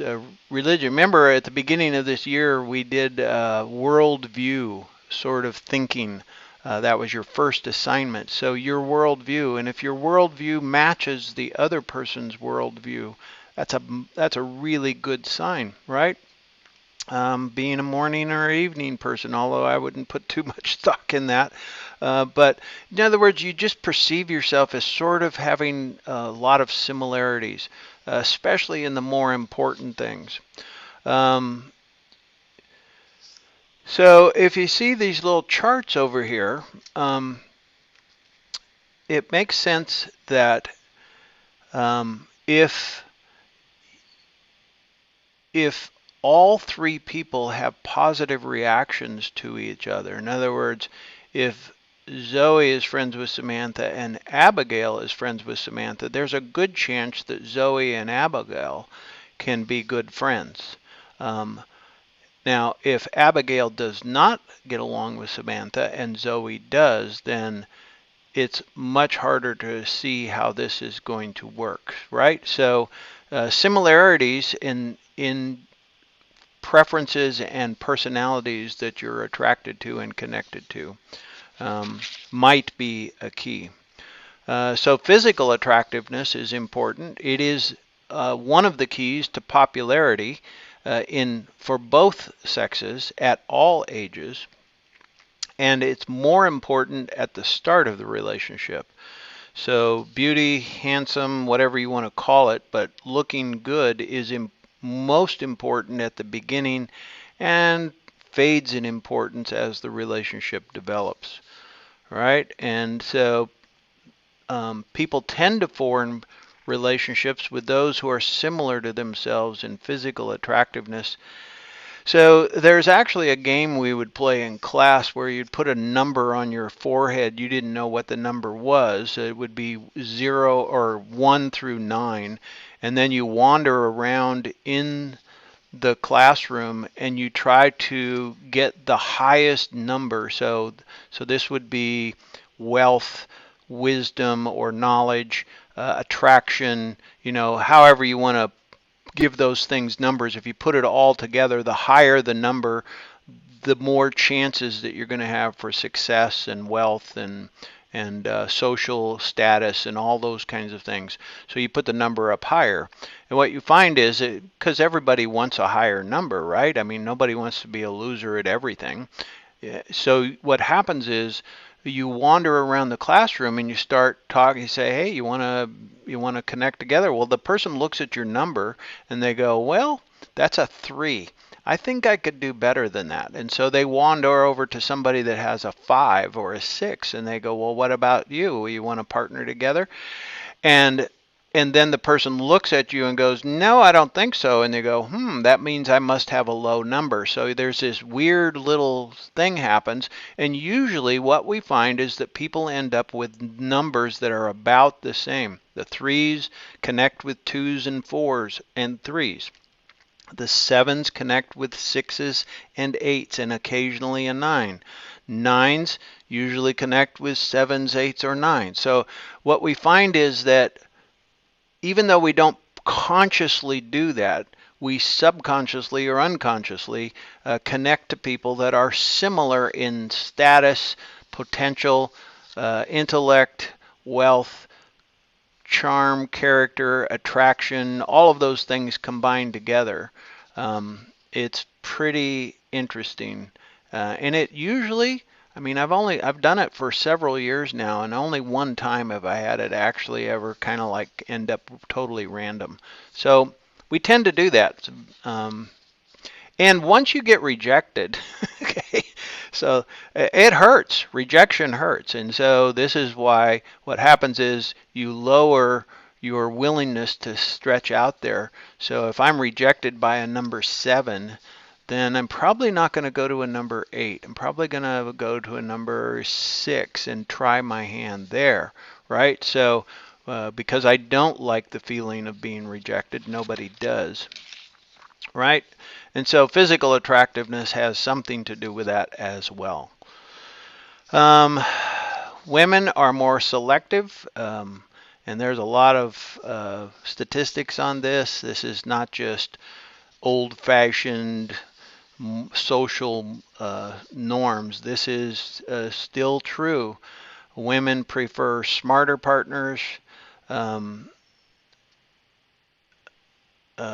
Religion. Remember at the beginning of this year we did worldview sort of thinking. That was your first assignment. So your worldview, and if your worldview matches the other person's worldview, that's a really good sign, right? Being a morning or evening person, although I wouldn't put too much stock in that. But in other words, you just perceive yourself as sort of having a lot of similarities, especially in the more important things. So if you see these little charts over here, it makes sense that if all three people have positive reactions to each other, in other words, if Zoe is friends with Samantha and Abigail is friends with Samantha, there's a good chance that Zoe and Abigail can be good friends. Now, if Abigail does not get along with Samantha and Zoe does, then it's much harder to see how this is going to work, right? So similarities in preferences and personalities that you're attracted to and connected to might be a key. So physical attractiveness is important. It is one of the keys to popularity for both sexes at all ages. and it's more important at the start of the relationship. So beauty, handsome, whatever you want to call it, but looking good is most important at the beginning and fades in importance as the relationship develops, right? And so people tend to form relationships with those who are similar to themselves in physical attractiveness. So there's actually a game we would play in class where you'd put a number on your forehead. You didn't know what the number was. It would be 0 or 1 through 9. And then you wander around in the classroom and you try to get the highest number. So this would be wealth, wisdom, or knowledge, attraction, however you want to give those things numbers. If you put it all together, the higher the number, the more chances that you're going to have for success and wealth and social status and all those kinds of things. So you put the number up higher. And what you find is, because everybody wants a higher number, right? I mean, nobody wants to be a loser at everything. So what happens is you wander around the classroom and you start talking. You say, "Hey, you want to connect together?" Well, the person looks at your number and they go, "Well, that's a 3. I think I could do better than that." And so they wander over to somebody that has a 5 or a 6 and they go, "Well, what about you? You want to partner together?" And and then the person looks at you and goes, "No, I don't think so." And they go, "That means I must have a low number." So there's this weird little thing happens. And usually what we find is that people end up with numbers that are about the same. The 3s connect with 2s and 4s and 3s. The 7s connect with 6s and 8s and occasionally a 9. 9s usually connect with 7s, 8s, or 9s. So what we find is that even though we don't consciously do that, we subconsciously or unconsciously connect to people that are similar in status, potential, intellect, wealth, charm, character, attraction, all of those things combined together. It's pretty interesting. And it usually, I mean, I've done it for several years now, and only one time have I had it actually ever kind of like end up totally random. So we tend to do that. And once you get rejected, okay, so it hurts. Rejection hurts. And so this is why what happens is you lower your willingness to stretch out there. So if I'm rejected by a number 7, then I'm probably not going to go to a number 8. I'm probably going to go to a number 6 and try my hand there, right? So because I don't like the feeling of being rejected, nobody does, right? And so physical attractiveness has something to do with that as well. Women are more selective, and there's a lot of statistics on this. This is not just old-fashioned social norms. This is still true. Women prefer smarter partners.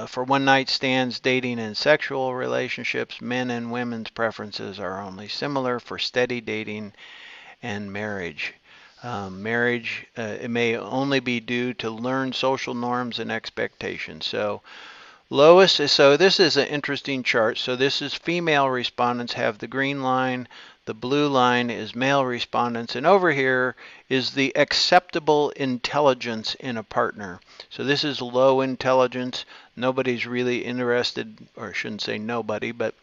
For one-night stands, dating, and sexual relationships, men and women's preferences are only similar for steady dating and marriage. Marriage, it may only be due to learned social norms and expectations. So so this is an interesting chart. So this is female respondents have the green line. The blue line is male respondents. And over here is the acceptable intelligence in a partner. So this is low intelligence. Nobody's really interested, or I shouldn't say nobody, but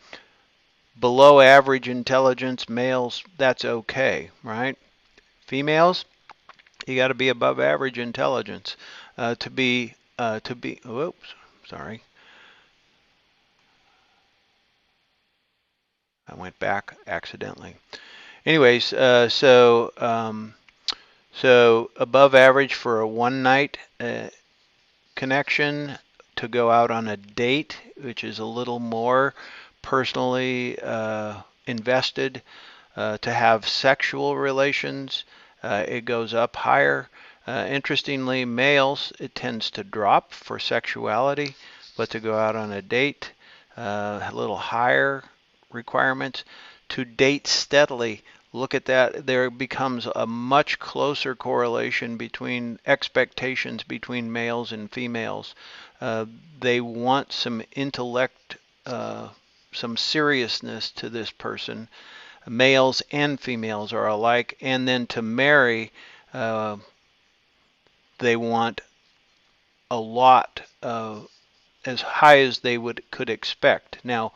below average intelligence, males, that's okay, right? Females, you got to be above average intelligence whoops, sorry. I went back accidentally. Anyways, so above average for a one-night connection, to go out on a date, which is a little more personally invested, to have sexual relations, it goes up higher. Interestingly, males, it tends to drop for sexuality, but to go out on a date, a little higher requirements. To date steadily, look at that, there becomes a much closer correlation between expectations between males and females. Uh, they want some intellect, some seriousness to this person. Males and females are alike, and then to marry, uh, they want a lot, as high as they could expect. Now,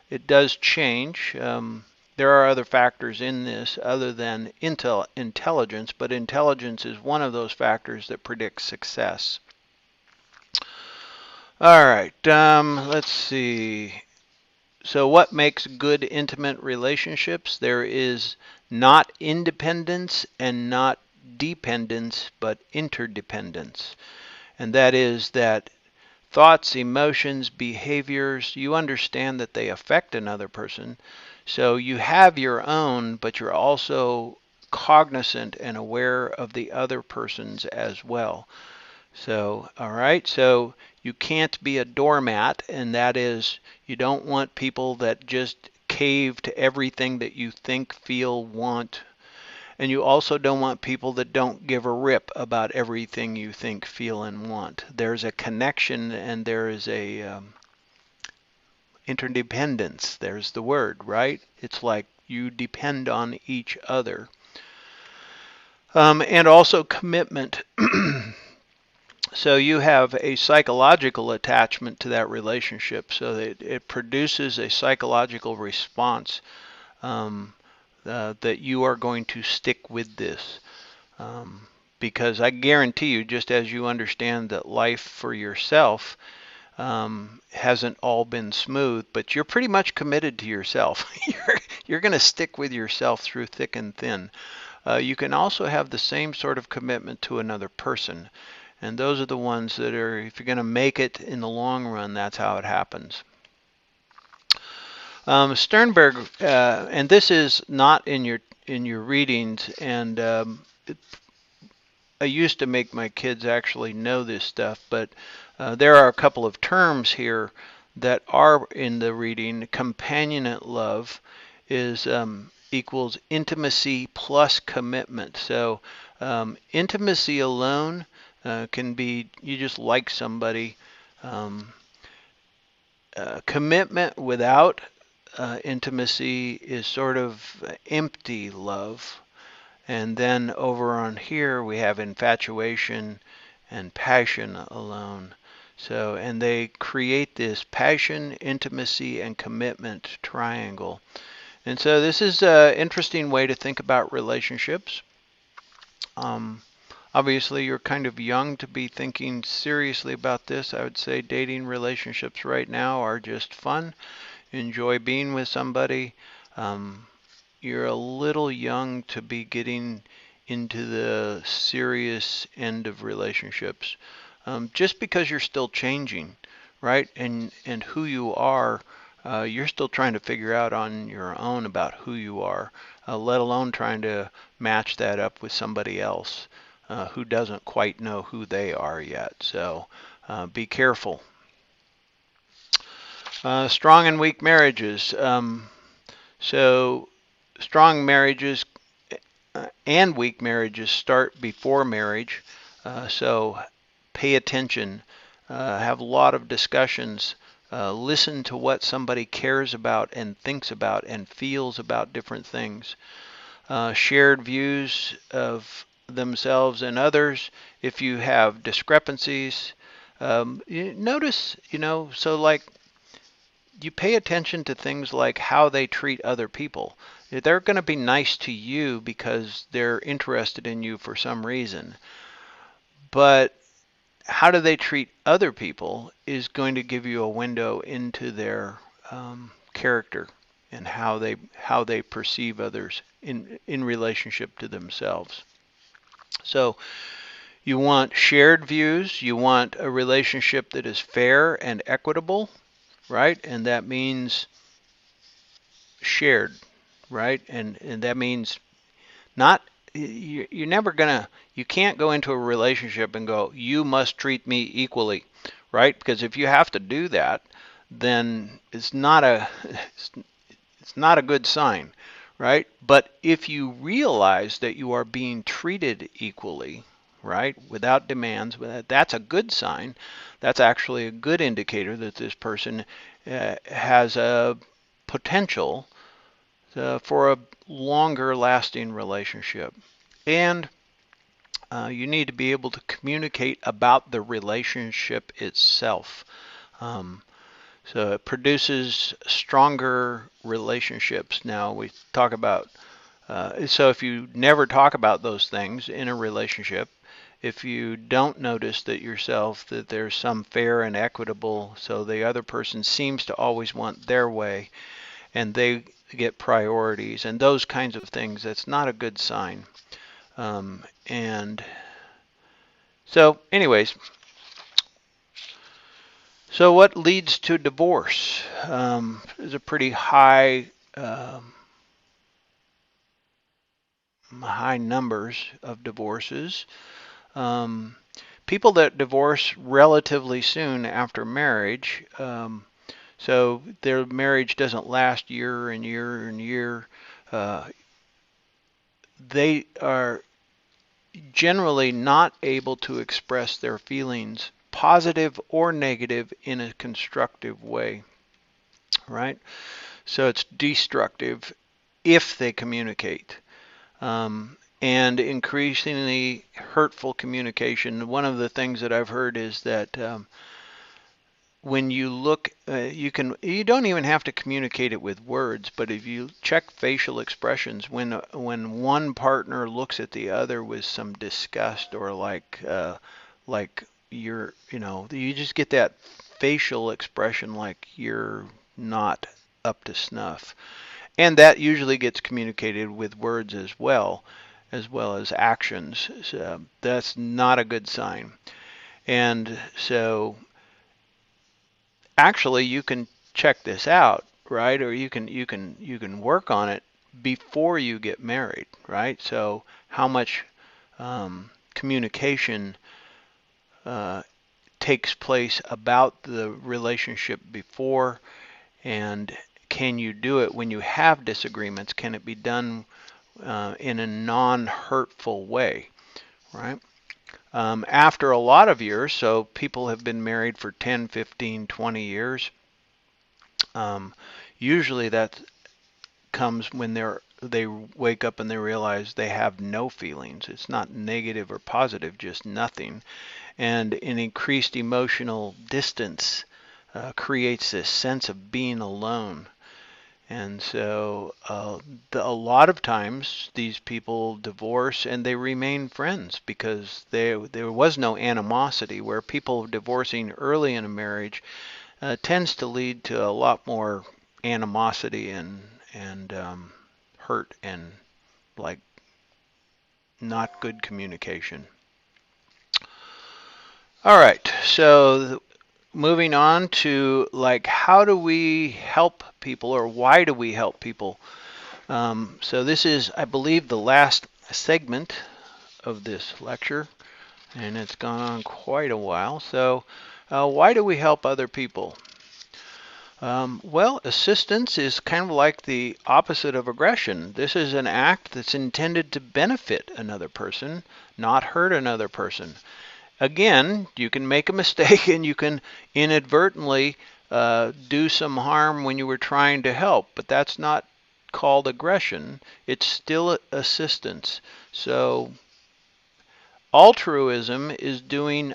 it does change. There are other factors in this other than intelligence, but intelligence is one of those factors that predicts success. All right, let's see. So what makes good intimate relationships? There is not independence and not dependence, but interdependence. And that is that thoughts, emotions, behaviors, you understand that they affect another person. So you have your own, but you're also cognizant and aware of the other person's as well. So, all right, so you can't be a doormat, and that is, you don't want people that just cave to everything that you think, feel, want. And you also don't want people that don't give a rip about everything you think, feel, and want. There's a connection and there is a interdependence. There's the word, right? It's like you depend on each other. And also commitment. So you have a psychological attachment to that relationship, so that it produces a psychological response, that you are going to stick with this. Because I guarantee you, just as you understand that life for yourself hasn't all been smooth, but you're pretty much committed to yourself. You're going to stick with yourself through thick and thin. You can also have the same sort of commitment to another person. And those are the ones that are, if you're going to make it in the long run, that's how it happens. Sternberg, and this is not in your readings, and I used to make my kids actually know this stuff, but there are a couple of terms here that are in the reading. Companionate love is equals intimacy plus commitment. So intimacy alone can be you just like somebody. Commitment without intimacy is sort of empty love. And then over on here we have infatuation and passion alone. So, and they create this passion, intimacy, and commitment triangle. And so this is an interesting way to think about relationships. Obviously, you're kind of young to be thinking seriously about this. I would say dating relationships right now are just fun. Enjoy being with somebody. You're a little young to be getting into the serious end of relationships. Just because you're still changing, right? And who you are, you're still trying to figure out on your own about who you are, let alone trying to match that up with somebody else who doesn't quite know who they are yet. So be careful. Strong and weak marriages. So strong marriages and weak marriages start before marriage. So pay attention. Have a lot of discussions. Listen to what somebody cares about and thinks about and feels about different things. Shared views of themselves and others. If you have discrepancies, notice, so like you pay attention to things like how they treat other people. They're going to be nice to you because they're interested in you for some reason. But how do they treat other people is going to give you a window into their character and how they perceive others in relationship to themselves. So you want shared views. You want a relationship that is fair and equitable, right? And that means shared, right? And that means not you're never gonna you can't go into a relationship and go, you must treat me equally, right? Because if you have to do that, then it's not a good sign, right? But if you realize that you are being treated equally, right, without demands, that's a good sign. That's actually a good indicator that this person has a potential for a longer lasting relationship. And you need to be able to communicate about the relationship itself. Um, so it produces stronger relationships. Now we talk about, so if you never talk about those things in a relationship, if you don't notice that yourself, that there's some fair and equitable, so the other person seems to always want their way and they get priorities and those kinds of things, that's not a good sign. And so, anyways, so what leads to divorce? There's a pretty high numbers of divorces. Um, People that divorce relatively soon after marriage, so their marriage doesn't last year and year and year. Uh, they are generally not able to express their feelings, positive or negative, in a constructive way, right? So it's destructive if they communicate. And increasingly hurtful communication. One of the things that I've heard is that when you look, you don't even have to communicate it with words, but if you check facial expressions, when one partner looks at the other with some disgust or like you just get that facial expression like you're not up to snuff. And that usually gets communicated with words as well as actions. So that's not a good sign. And so actually you can check this out, right? Or you can work on it before you get married, right? So how much communication takes place about the relationship before, and can you do it when you have disagreements? Can it be done in a non-hurtful way, right? After a lot of years, so people have been married for 10, 15, 20 years, um, usually that comes when they wake up and they realize they have no feelings. It's not negative or positive, just nothing. And an increased emotional distance creates this sense of being alone. And so a lot of times these people divorce and they remain friends because there was no animosity, where people divorcing early in a marriage tends to lead to a lot more animosity and hurt and like not good communication. All right, so moving on to like how do we help people, or why do we help people? So this is, I believe, the last segment of this lecture, and it's gone on quite a while. So why do we help other people? Well, assistance is kind of like the opposite of aggression. This is an act that's intended to benefit another person, not hurt another person. Again, you can make a mistake and you can inadvertently do some harm when you were trying to help, but that's not called aggression. It's still assistance. So altruism is doing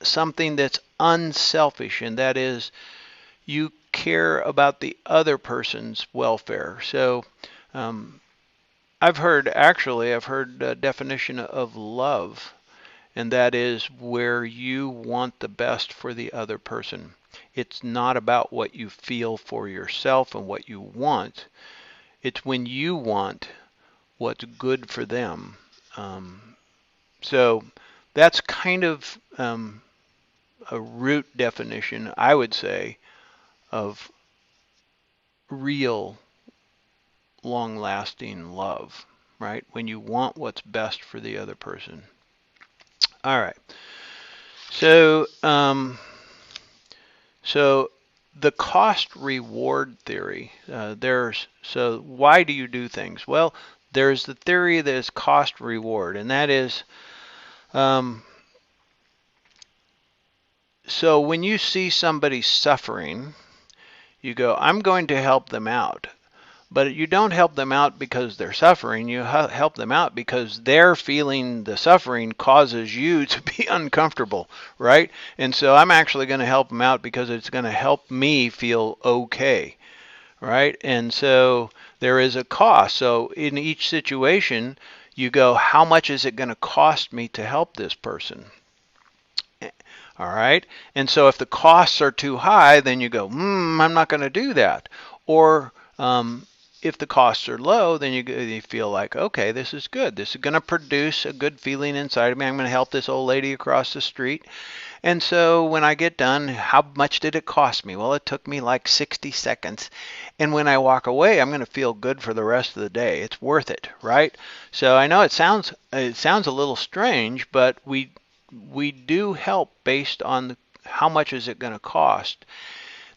something that's unselfish, and that is you care about the other person's welfare. So I've heard a definition of love, and that is where you want the best for the other person. It's not about what you feel for yourself and what you want. It's when you want what's good for them. So that's kind of a root definition, I would say, of real long-lasting love, right? When you want what's best for the other person. All right. So, so the cost reward theory. So why do you do things? Well, there's the theory that is cost reward, and that is, so when you see somebody suffering, you go, I'm going to help them out. But you don't help them out because they're suffering. You help them out because their feeling the suffering causes you to be uncomfortable, right? And so I'm actually going to help them out because it's going to help me feel okay, right? And so there is a cost. So in each situation, you go, how much is it going to cost me to help this person? All right. And so if the costs are too high, then you go, I'm not going to do that. Or if the costs are low, then you feel like, okay, this is good. This is going to produce a good feeling inside of me. I'm going to help this old lady across the street. And so when I get done, how much did it cost me? Well, it took me like 60 seconds. And when I walk away, I'm going to feel good for the rest of the day. It's worth it, right? So I know it sounds a little strange, but we do help based on how much is it going to cost.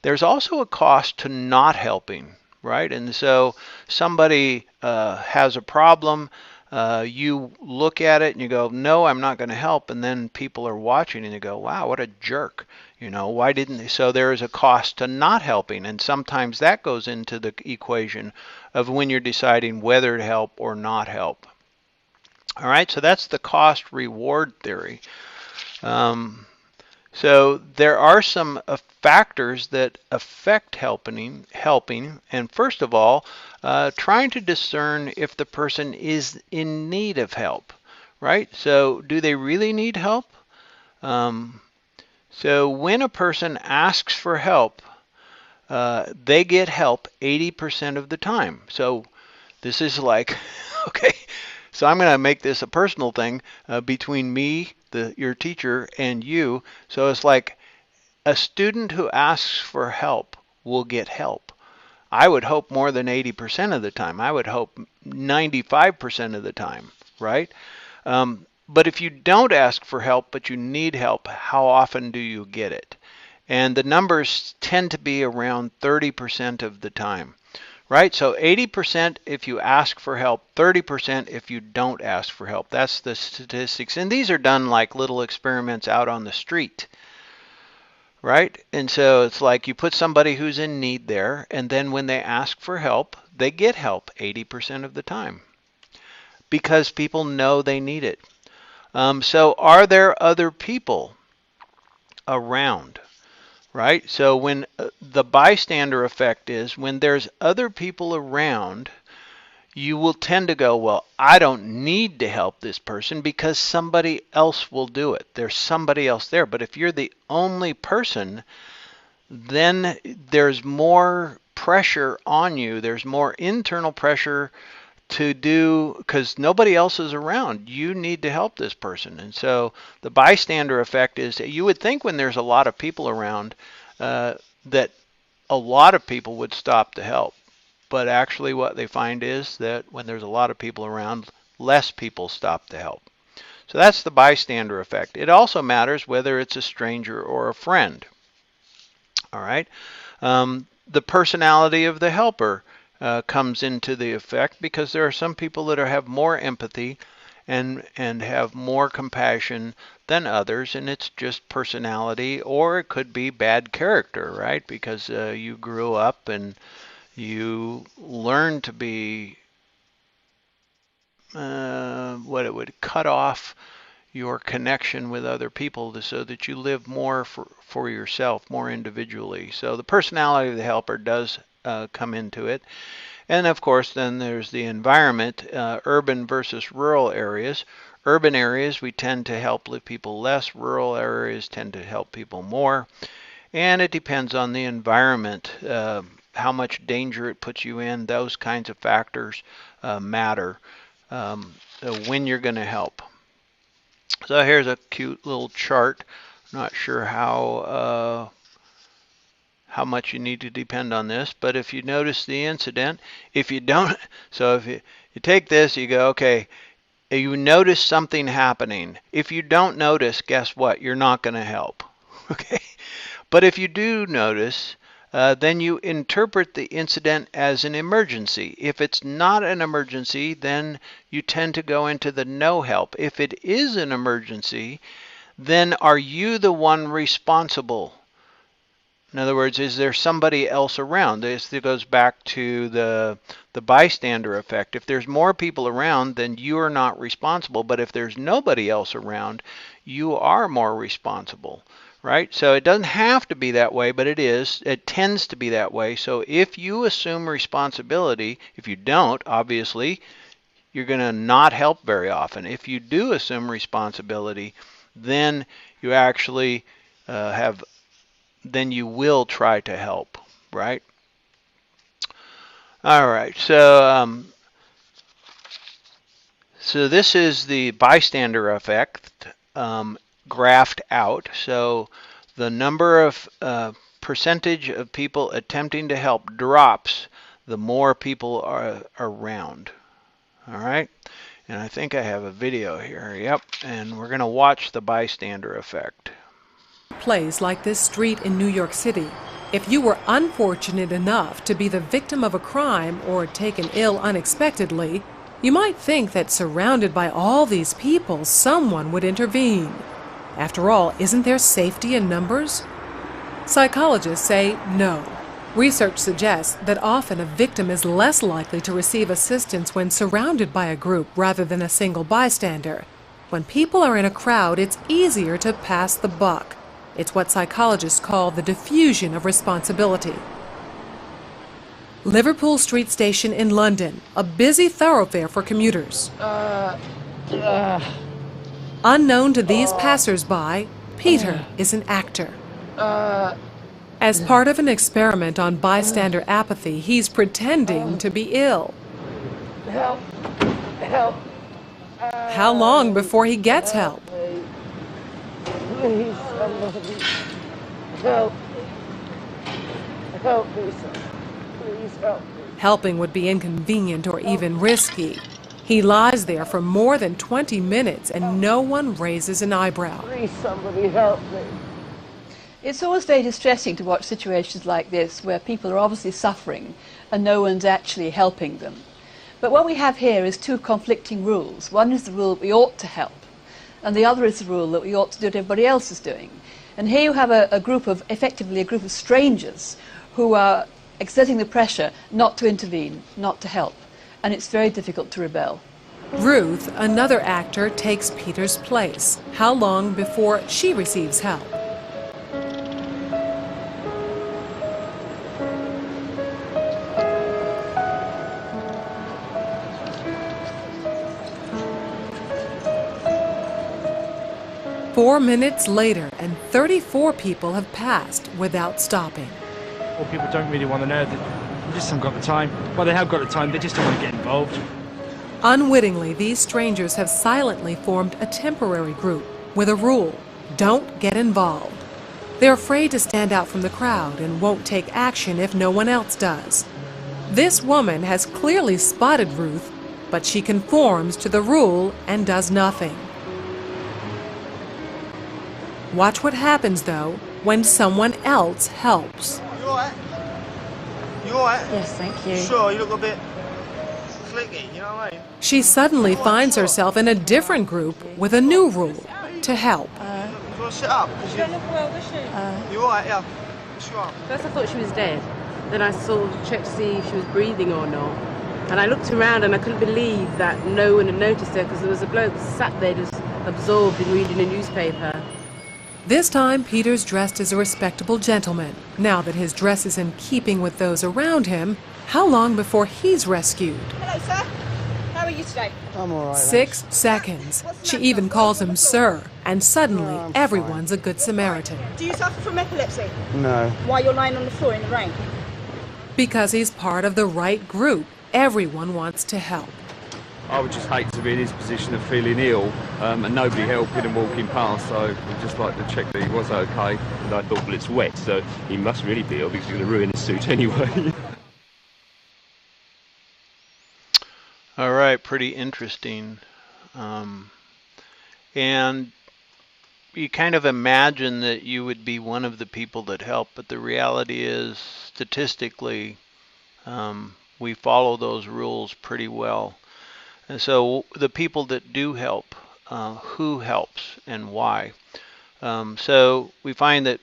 There's also a cost to not helping, right? And so somebody has a problem, you look at it and you go, no, I'm not going to help. And then people are watching and you go, wow, what a jerk. Why didn't they? So there is a cost to not helping. And sometimes that goes into the equation of when you're deciding whether to help or not help. All right, so that's the cost reward theory. So there are some factors that affect helping, and first of all, trying to discern if the person is in need of help, right? So do they really need help? So when a person asks for help, they get help 80% of the time. So this is like, okay, so I'm going to make this a personal thing between me, your teacher, and you. So it's like a student who asks for help will get help. I would hope more than 80% of the time. I would hope 95% of the time, right? But if you don't ask for help, but you need help, how often do you get it? And the numbers tend to be around 30% of the time. Right? So 80% if you ask for help, 30% if you don't ask for help. That's the statistics. And these are done like little experiments out on the street. Right? And so it's like you put somebody who's in need there, and then when they ask for help, they get help 80% of the time because people know they need it. So are there other people around? Right? So when the bystander effect is when there's other people around, you will tend to go, well, I don't need to help this person because somebody else will do it. There's somebody else there. But if you're the only person, then there's more pressure on you. There's more internal pressure to do because nobody else is around. You need to help this person. And so the bystander effect is you would think when there's a lot of people around that a lot of people would stop to help. But actually what they find is that when there's a lot of people around, less people stop to help. So that's the bystander effect. It also matters whether it's a stranger or a friend. All right. The personality of the helper comes into the effect because there are some people that have more empathy and have more compassion than others, and it's just personality, or it could be bad character, right? Because you grew up and you learn to be what it would cut off your connection with other people so that you live more for yourself, more individually. So the personality of the helper does come into it. And of course, then there's the environment, urban versus rural areas. Urban areas, we tend to help people less. Rural areas tend to help people more. And it depends on the environment, how much danger it puts you in. Those kinds of factors matter when you're going to help. So here's a cute little chart. Not sure how much you need to depend on this, but if you notice the incident, if you don't, so if you take this, you go, okay, you notice something happening. If you don't notice, guess what? You're not going to help. Okay? But if you do notice, then you interpret the incident as an emergency. If it's not an emergency, then you tend to go into the no help. If it is an emergency, then are you the one responsible? In other words, is there somebody else around? This goes back to the bystander effect. If there's more people around, then you are not responsible. But if there's nobody else around, you are more responsible, right? So it doesn't have to be that way, but it is. It tends to be that way. So if you assume responsibility, if you don't, obviously, you're going to not help very often. If you do assume responsibility, then you actually then you will try to help, right? All right, so this is the bystander effect graphed out. So the number of percentage of people attempting to help drops the more people are around. All right, and I think I have a video here. Yep, and we're going to watch the bystander effect. Place like this street in New York City, if you were unfortunate enough to be the victim of a crime or taken ill unexpectedly, you might think that surrounded by all these people, someone would intervene. After all, isn't there safety in numbers? Psychologists say no. Research suggests that often a victim is less likely to receive assistance when surrounded by a group rather than a single bystander. When people are in a crowd, it's easier to pass the buck. It's what psychologists call the diffusion of responsibility. Liverpool Street Station in London, a busy thoroughfare for commuters. Unknown to these passers-by, Peter is an actor. As part of an experiment on bystander apathy, he's pretending to be ill. Help! Help! How long before he gets help? Please, somebody. Help! Help me, sir. Please help me. Helping would be inconvenient or even risky. He lies there for more than 20 minutes and no one raises an eyebrow. Please, somebody help me. It's always very distressing to watch situations like this where people are obviously suffering and no one's actually helping them. But what we have here is two conflicting rules. One is the rule that we ought to help, and the other is the rule that we ought to do what everybody else is doing. And here you have effectively a group of strangers who are exerting the pressure not to intervene, not to help. And it's very difficult to rebel. Ruth, another actor, takes Peter's place. How long before she receives help? Four minutes later, and 34 people have passed without stopping. Well, people don't really want to know. They just haven't got the time. Well, they have got the time, they just don't want to get involved. Unwittingly, these strangers have silently formed a temporary group with a rule: don't get involved. They're afraid to stand out from the crowd and won't take action if no one else does. This woman has clearly spotted Ruth, but she conforms to the rule and does nothing. Watch what happens, though, when someone else helps. You alright? You alright? Yes, thank you. Sure, you look a bit clicky, you know what I mean? She suddenly finds herself in a different group with a new rule: to help. You want to sit up? She don't look well, does she? You alright, yeah? Yes, you are. First I thought she was dead. Then I sort of checked to see if she was breathing or not. And I looked around and I couldn't believe that no one had noticed her, because there was a bloke sat there just absorbed in reading a newspaper. This time, Peter's dressed as a respectable gentleman. Now that his dress is in keeping with those around him, how long before he's rescued? Hello, sir. How are you today? I'm alright. 6 seconds. She even calls him sir, and suddenly everyone's a good Samaritan. Do you suffer from epilepsy? No. Why you're lying on the floor in the rain? Because he's part of the right group. Everyone wants to help. I would just hate to be in his position of feeling ill and nobody helping and walking past, so I'd just like to check that he was okay. And I thought, well, it's wet, so he must really be ill because he's going to ruin his suit anyway. All right, pretty interesting. And you kind of imagine that you would be one of the people that help, but the reality is, statistically, we follow those rules pretty well. And so the people that do help, who helps and why. So we find that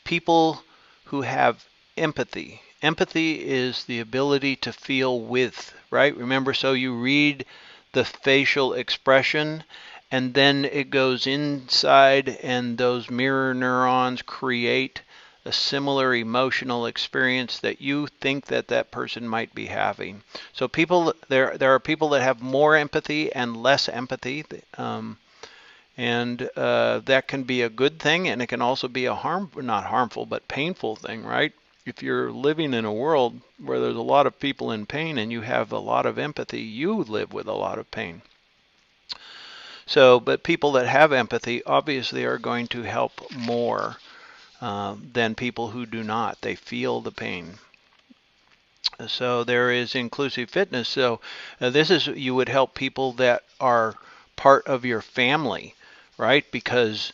people who have empathy. Empathy is the ability to feel with, right? Remember, so you read the facial expression and then it goes inside and those mirror neurons create a similar emotional experience that you think that that person might be having. So there are people that have more empathy and less empathy. And that can be a good thing, and it can also be a not harmful, but painful thing, right? If you're living in a world where there's a lot of people in pain and you have a lot of empathy, you live with a lot of pain. So, but people that have empathy obviously are going to help more than people who do not. They feel the pain. So there is inclusive fitness. So this is, you would help people that are part of your family, right? Because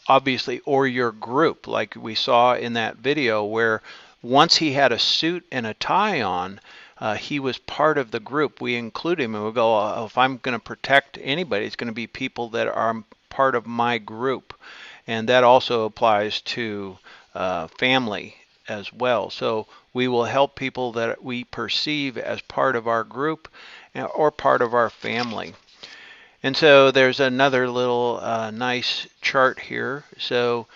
obviously, or your group, like we saw in that video where once he had a suit and a tie on, he was part of the group. We include him and we go, oh, if I'm going to protect anybody, it's going to be people that are part of my group. And that also applies to family as well. So we will help people that we perceive as part of our group or part of our family. And so there's another little nice chart here. So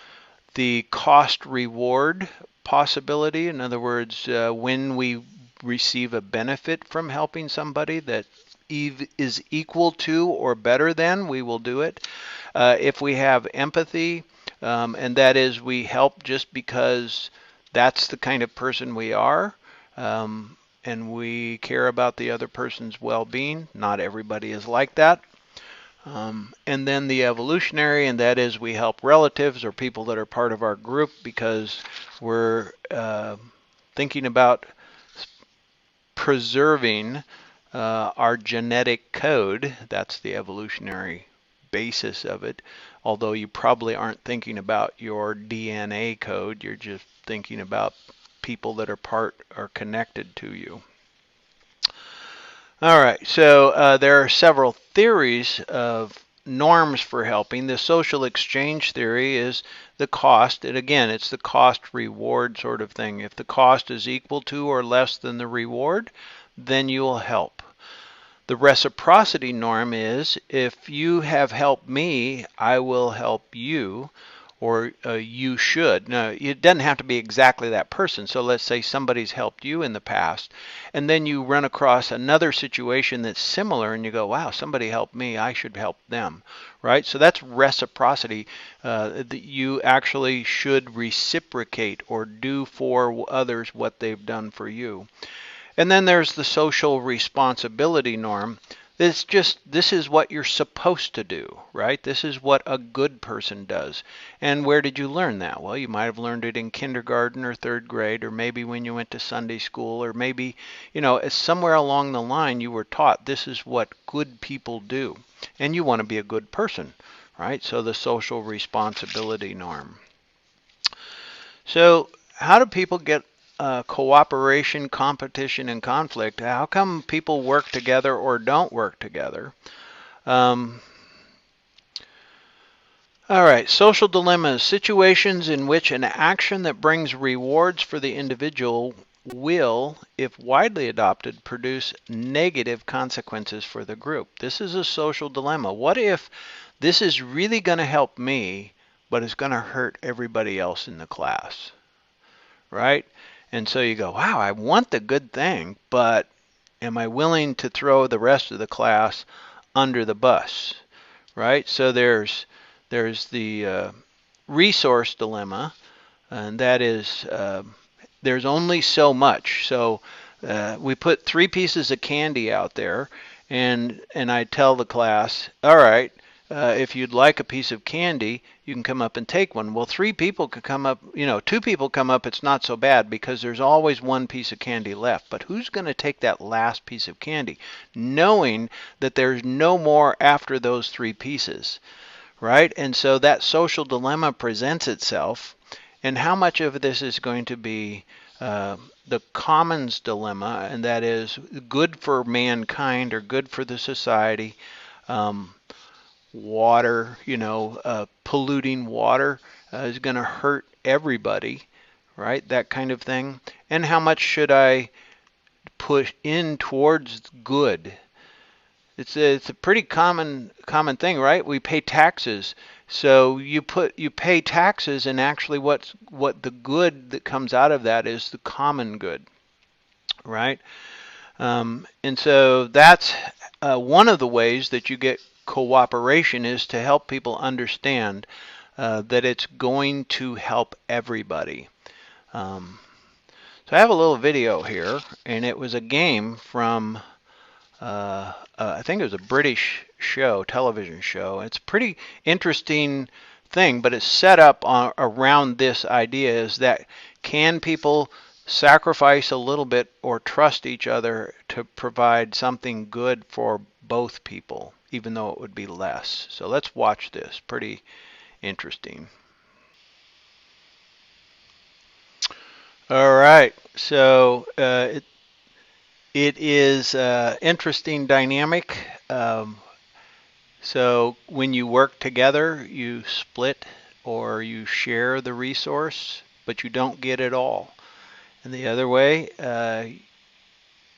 the cost reward possibility, in other words, when we receive a benefit from helping somebody that is equal to or better than, we will do it. If we have empathy, and that is we help just because that's the kind of person we are, and we care about the other person's well-being. Not everybody is like that. And then the evolutionary, and that is we help relatives or people that are part of our group because we're thinking about preserving our genetic code. That's the evolutionary basis of it. Although you probably aren't thinking about your DNA code, you're just thinking about people that are connected to you. All right, so there are several theories of norms for helping. The social exchange theory is the cost, and again, it's the cost reward sort of thing. If the cost is equal to or less than the reward, then you will help. The reciprocity norm is if you have helped me, I will help you, or you should. Now, it doesn't have to be exactly that person. So let's say somebody's helped you in the past, and then you run across another situation that's similar, and you go, wow, somebody helped me, I should help them, right? So that's reciprocity. You actually should reciprocate or do for others what they've done for you. And then there's the social responsibility norm. This is what you're supposed to do, right? This is what a good person does. And where did you learn that? Well, you might have learned it in kindergarten or third grade, or maybe when you went to Sunday school, or maybe, somewhere along the line you were taught this is what good people do. And you want to be a good person, right? So the social responsibility norm. So how do people get cooperation, competition, and conflict? How come people work together or don't work together? All right, social dilemmas, situations in which an action that brings rewards for the individual will, if widely adopted, produce negative consequences for the group. This is a social dilemma. What if this is really going to help me, but it's going to hurt everybody else in the class, right? And so you go, wow, I want the good thing, but am I willing to throw the rest of the class under the bus, right? So there's the resource dilemma, and that is there's only so much. So we put 3 pieces of candy out there, and I tell the class, all right, if you'd like a piece of candy, you can come up and take one. Well, three people could come up, two people come up, it's not so bad because there's always one piece of candy left. But who's going to take that last piece of candy, knowing that there's no more after those three pieces, right? And so that social dilemma presents itself. And how much of this is going to be the commons dilemma, and that is good for mankind or good for the society? Water, polluting water is going to hurt everybody, right? That kind of thing. And how much should I put in towards good? It's a pretty common thing, right? We pay taxes. So you pay taxes, and actually what the good that comes out of that is the common good, right? And so that's one of the ways that you get cooperation, is to help people understand that it's going to help everybody. So I have a little video here, and it was a game from I think it was a British show, television show. It's a pretty interesting thing, but it's set up around this idea, is that can people sacrifice a little bit or trust each other to provide something good for both people, even though it would be less. So let's watch this. Pretty interesting. All right, so it is interesting dynamic. So when you work together, you split or you share the resource, but you don't get it all. And the other way, and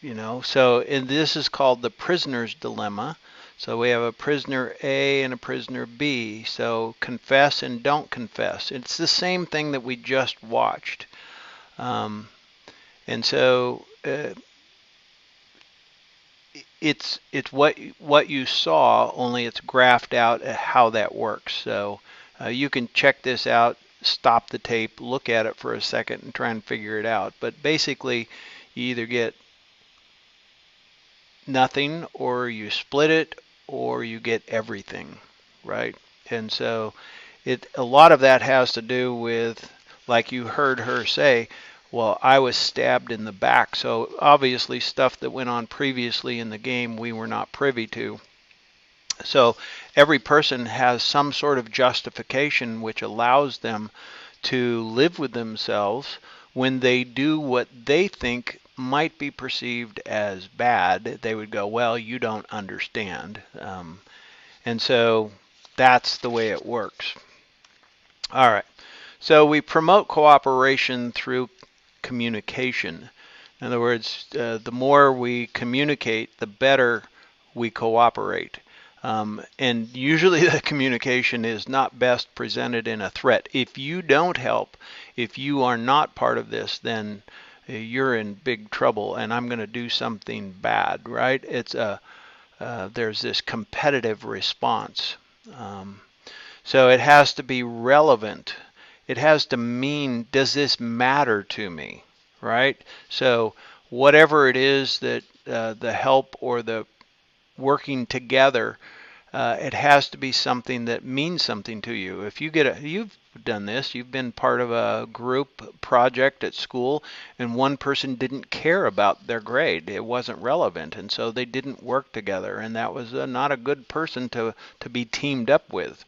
this is called the prisoner's dilemma. So we have a prisoner A and a prisoner B. So confess and don't confess. It's the same thing that we just watched. And so it's what you saw, only it's graphed out how that works. So you can check this out, stop the tape, look at it for a second, and try and figure it out. But basically, you either get nothing, or you split it, or you get everything, right? And so a lot of that has to do with, like you heard her say, well, I was stabbed in the back. So obviously stuff that went on previously in the game we were not privy to. So every person has some sort of justification which allows them to live with themselves when they do what they think might be perceived as bad. They would go, well, you don't understand. And so that's the way it works. All right. So we promote cooperation through communication. In other words, the more we communicate, the better we cooperate. And usually the communication is not best presented in a threat. If you don't help, if you are not part of this, then you're in big trouble, and I'm going to do something bad, right? It's there's this competitive response. So it has to be relevant. It has to mean, does this matter to me, right? So whatever it is that the help or the working together, it has to be something that means something to you. If you you've done this, you've been part of a group project at school, and one person didn't care about their grade. It wasn't relevant, and so they didn't work together, and that was not a good person to be teamed up with.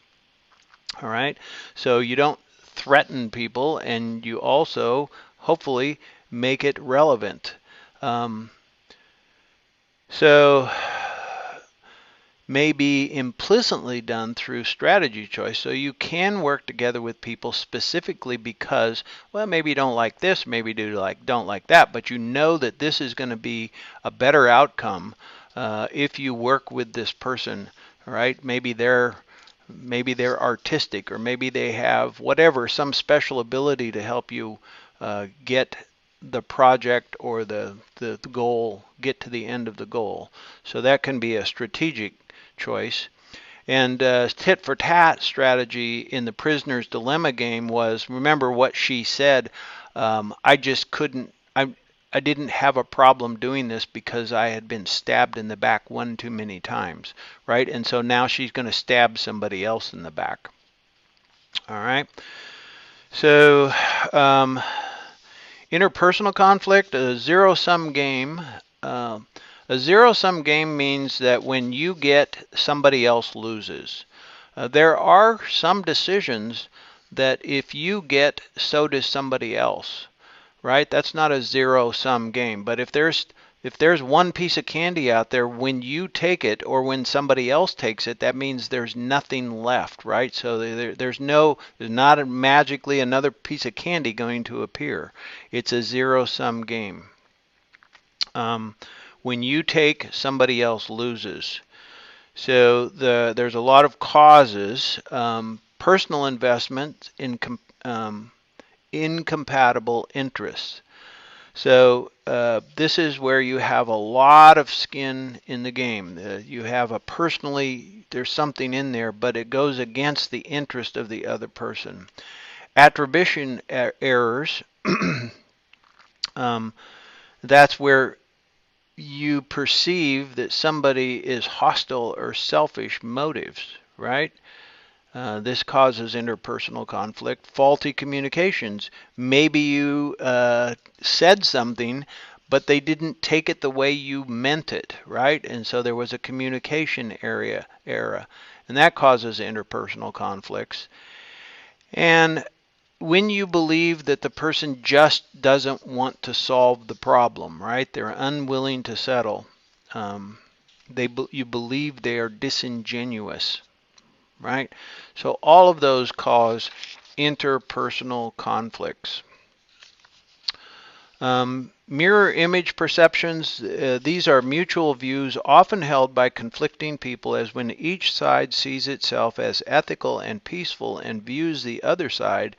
All right, so you don't threaten people, and you also hopefully make it relevant. So may be implicitly done through strategy choice. So you can work together with people specifically because, well, maybe you don't like this, maybe you don't like that, but you know that this is going to be a better outcome if you work with this person, right? Maybe they're artistic, or maybe they have whatever, some special ability to help you get the project or the goal, get to the end of the goal. So that can be a strategic choice. And tit for tat strategy in the prisoner's dilemma game was, remember what she said, I just couldn't, I didn't have a problem doing this because I had been stabbed in the back one too many times, right? And so now she's going to stab somebody else in the back. All right. So interpersonal conflict, a zero-sum game. A zero-sum game means that when you get, somebody else loses. There are some decisions that if you get, so does somebody else, right? That's not a zero-sum game. But if there's one piece of candy out there, when you take it or when somebody else takes it, that means there's nothing left, right? So there's not magically another piece of candy going to appear. It's a zero-sum game. When you take, somebody else loses. So there's a lot of causes. Personal investment in incompatible interests. So this is where you have a lot of skin in the game. You have there's something in there, but it goes against the interest of the other person. Attribution errors, that's where you perceive that somebody is hostile or selfish motives, right? This causes interpersonal conflict. Faulty communications. Maybe you said something, but they didn't take it the way you meant it, right? And so there was a communication error, and that causes interpersonal conflicts. And when you believe that the person just doesn't want to solve the problem, right? They're unwilling to settle. You believe they are disingenuous, right? So all of those cause interpersonal conflicts. Mirror image perceptions, these are mutual views often held by conflicting people, as when each side sees itself as ethical and peaceful and views the other side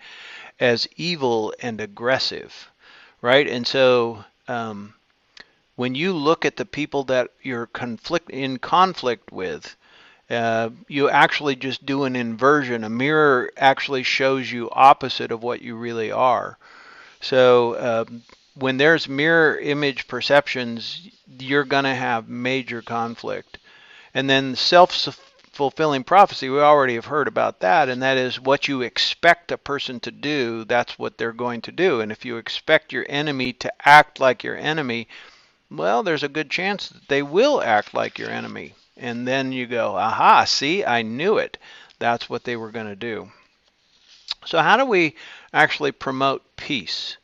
as evil and aggressive, right? And so when you look at the people that you're in conflict with, you actually just do an inversion. A mirror actually shows you opposite of what you really are. So when there's mirror image perceptions, you're going to have major conflict. And then self-fulfilling prophecy, we already have heard about that, and that is what you expect a person to do, that's what they're going to do. And if you expect your enemy to act like your enemy, well, there's a good chance that they will act like your enemy. And then you go, aha, see, I knew it. That's what they were going to do. So how do we actually promote peace?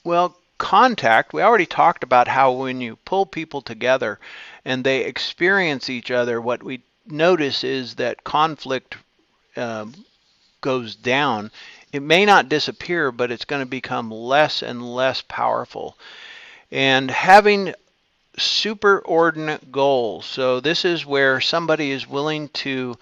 Well, contact, we already talked about how when you pull people together and they experience each other, what we notice is that conflict goes down. It may not disappear, but it's going to become less and less powerful. And having superordinate goals. So this is where somebody is willing to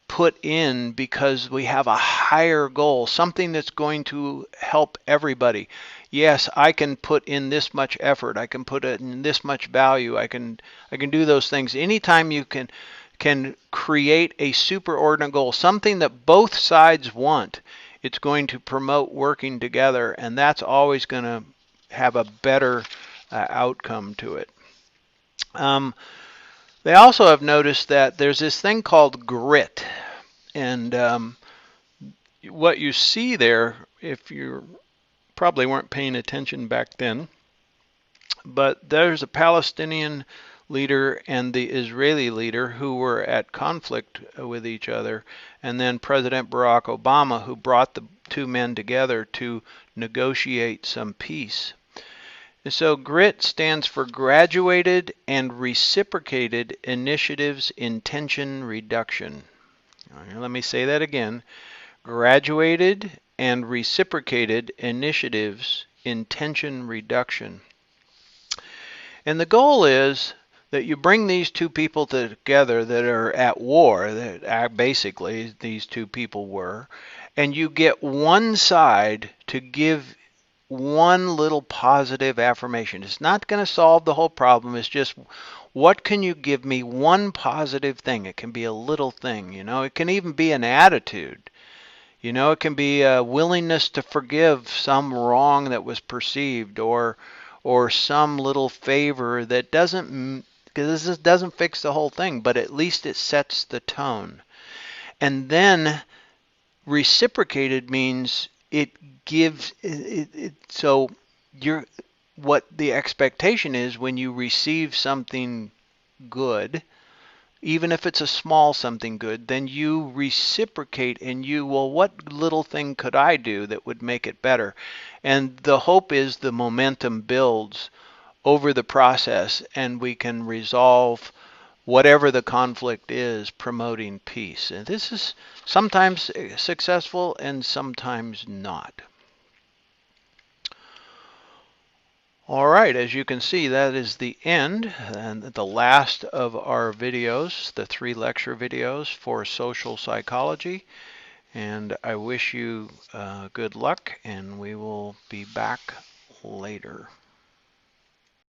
put in because we have a higher goal, something that's going to help everybody. Yes, I can put in this much effort. I can put in this much value. I can do those things. Anytime you can create a superordinate goal, something that both sides want, it's going to promote working together, and that's always going to have a better outcome to it. They also have noticed that there's this thing called grit. And what you see there, if you probably weren't paying attention back then, but there's a Palestinian leader and the Israeli leader who were at conflict with each other, and then President Barack Obama, who brought the two men together to negotiate some peace. So GRIT stands for Graduated and Reciprocated Initiatives in Tension Reduction. Let me say that again. Graduated and Reciprocated Initiatives in Tension Reduction. And the goal is that you bring these two people together that are at war, that basically these two people were, and you get one side to give one little positive affirmation. It's not going to solve the whole problem. It's just, what can you give me one positive thing? It can be a little thing, you know. It can even be an attitude. You know, it can be a willingness to forgive some wrong that was perceived, or some little favor that doesn't, because this doesn't fix the whole thing, but at least it sets the tone. And then reciprocated means it gives so you're, what the expectation is when you receive something good, even if it's a small something good, then you reciprocate and you, well, what little thing could I do that would make it better? And the hope is the momentum builds over the process and we can resolve whatever the conflict is, promoting peace. And this is sometimes successful and sometimes not. All right, as you can see, that is the end and the last of our videos, the 3 lecture videos for social psychology. And I wish you good luck, and we will be back later.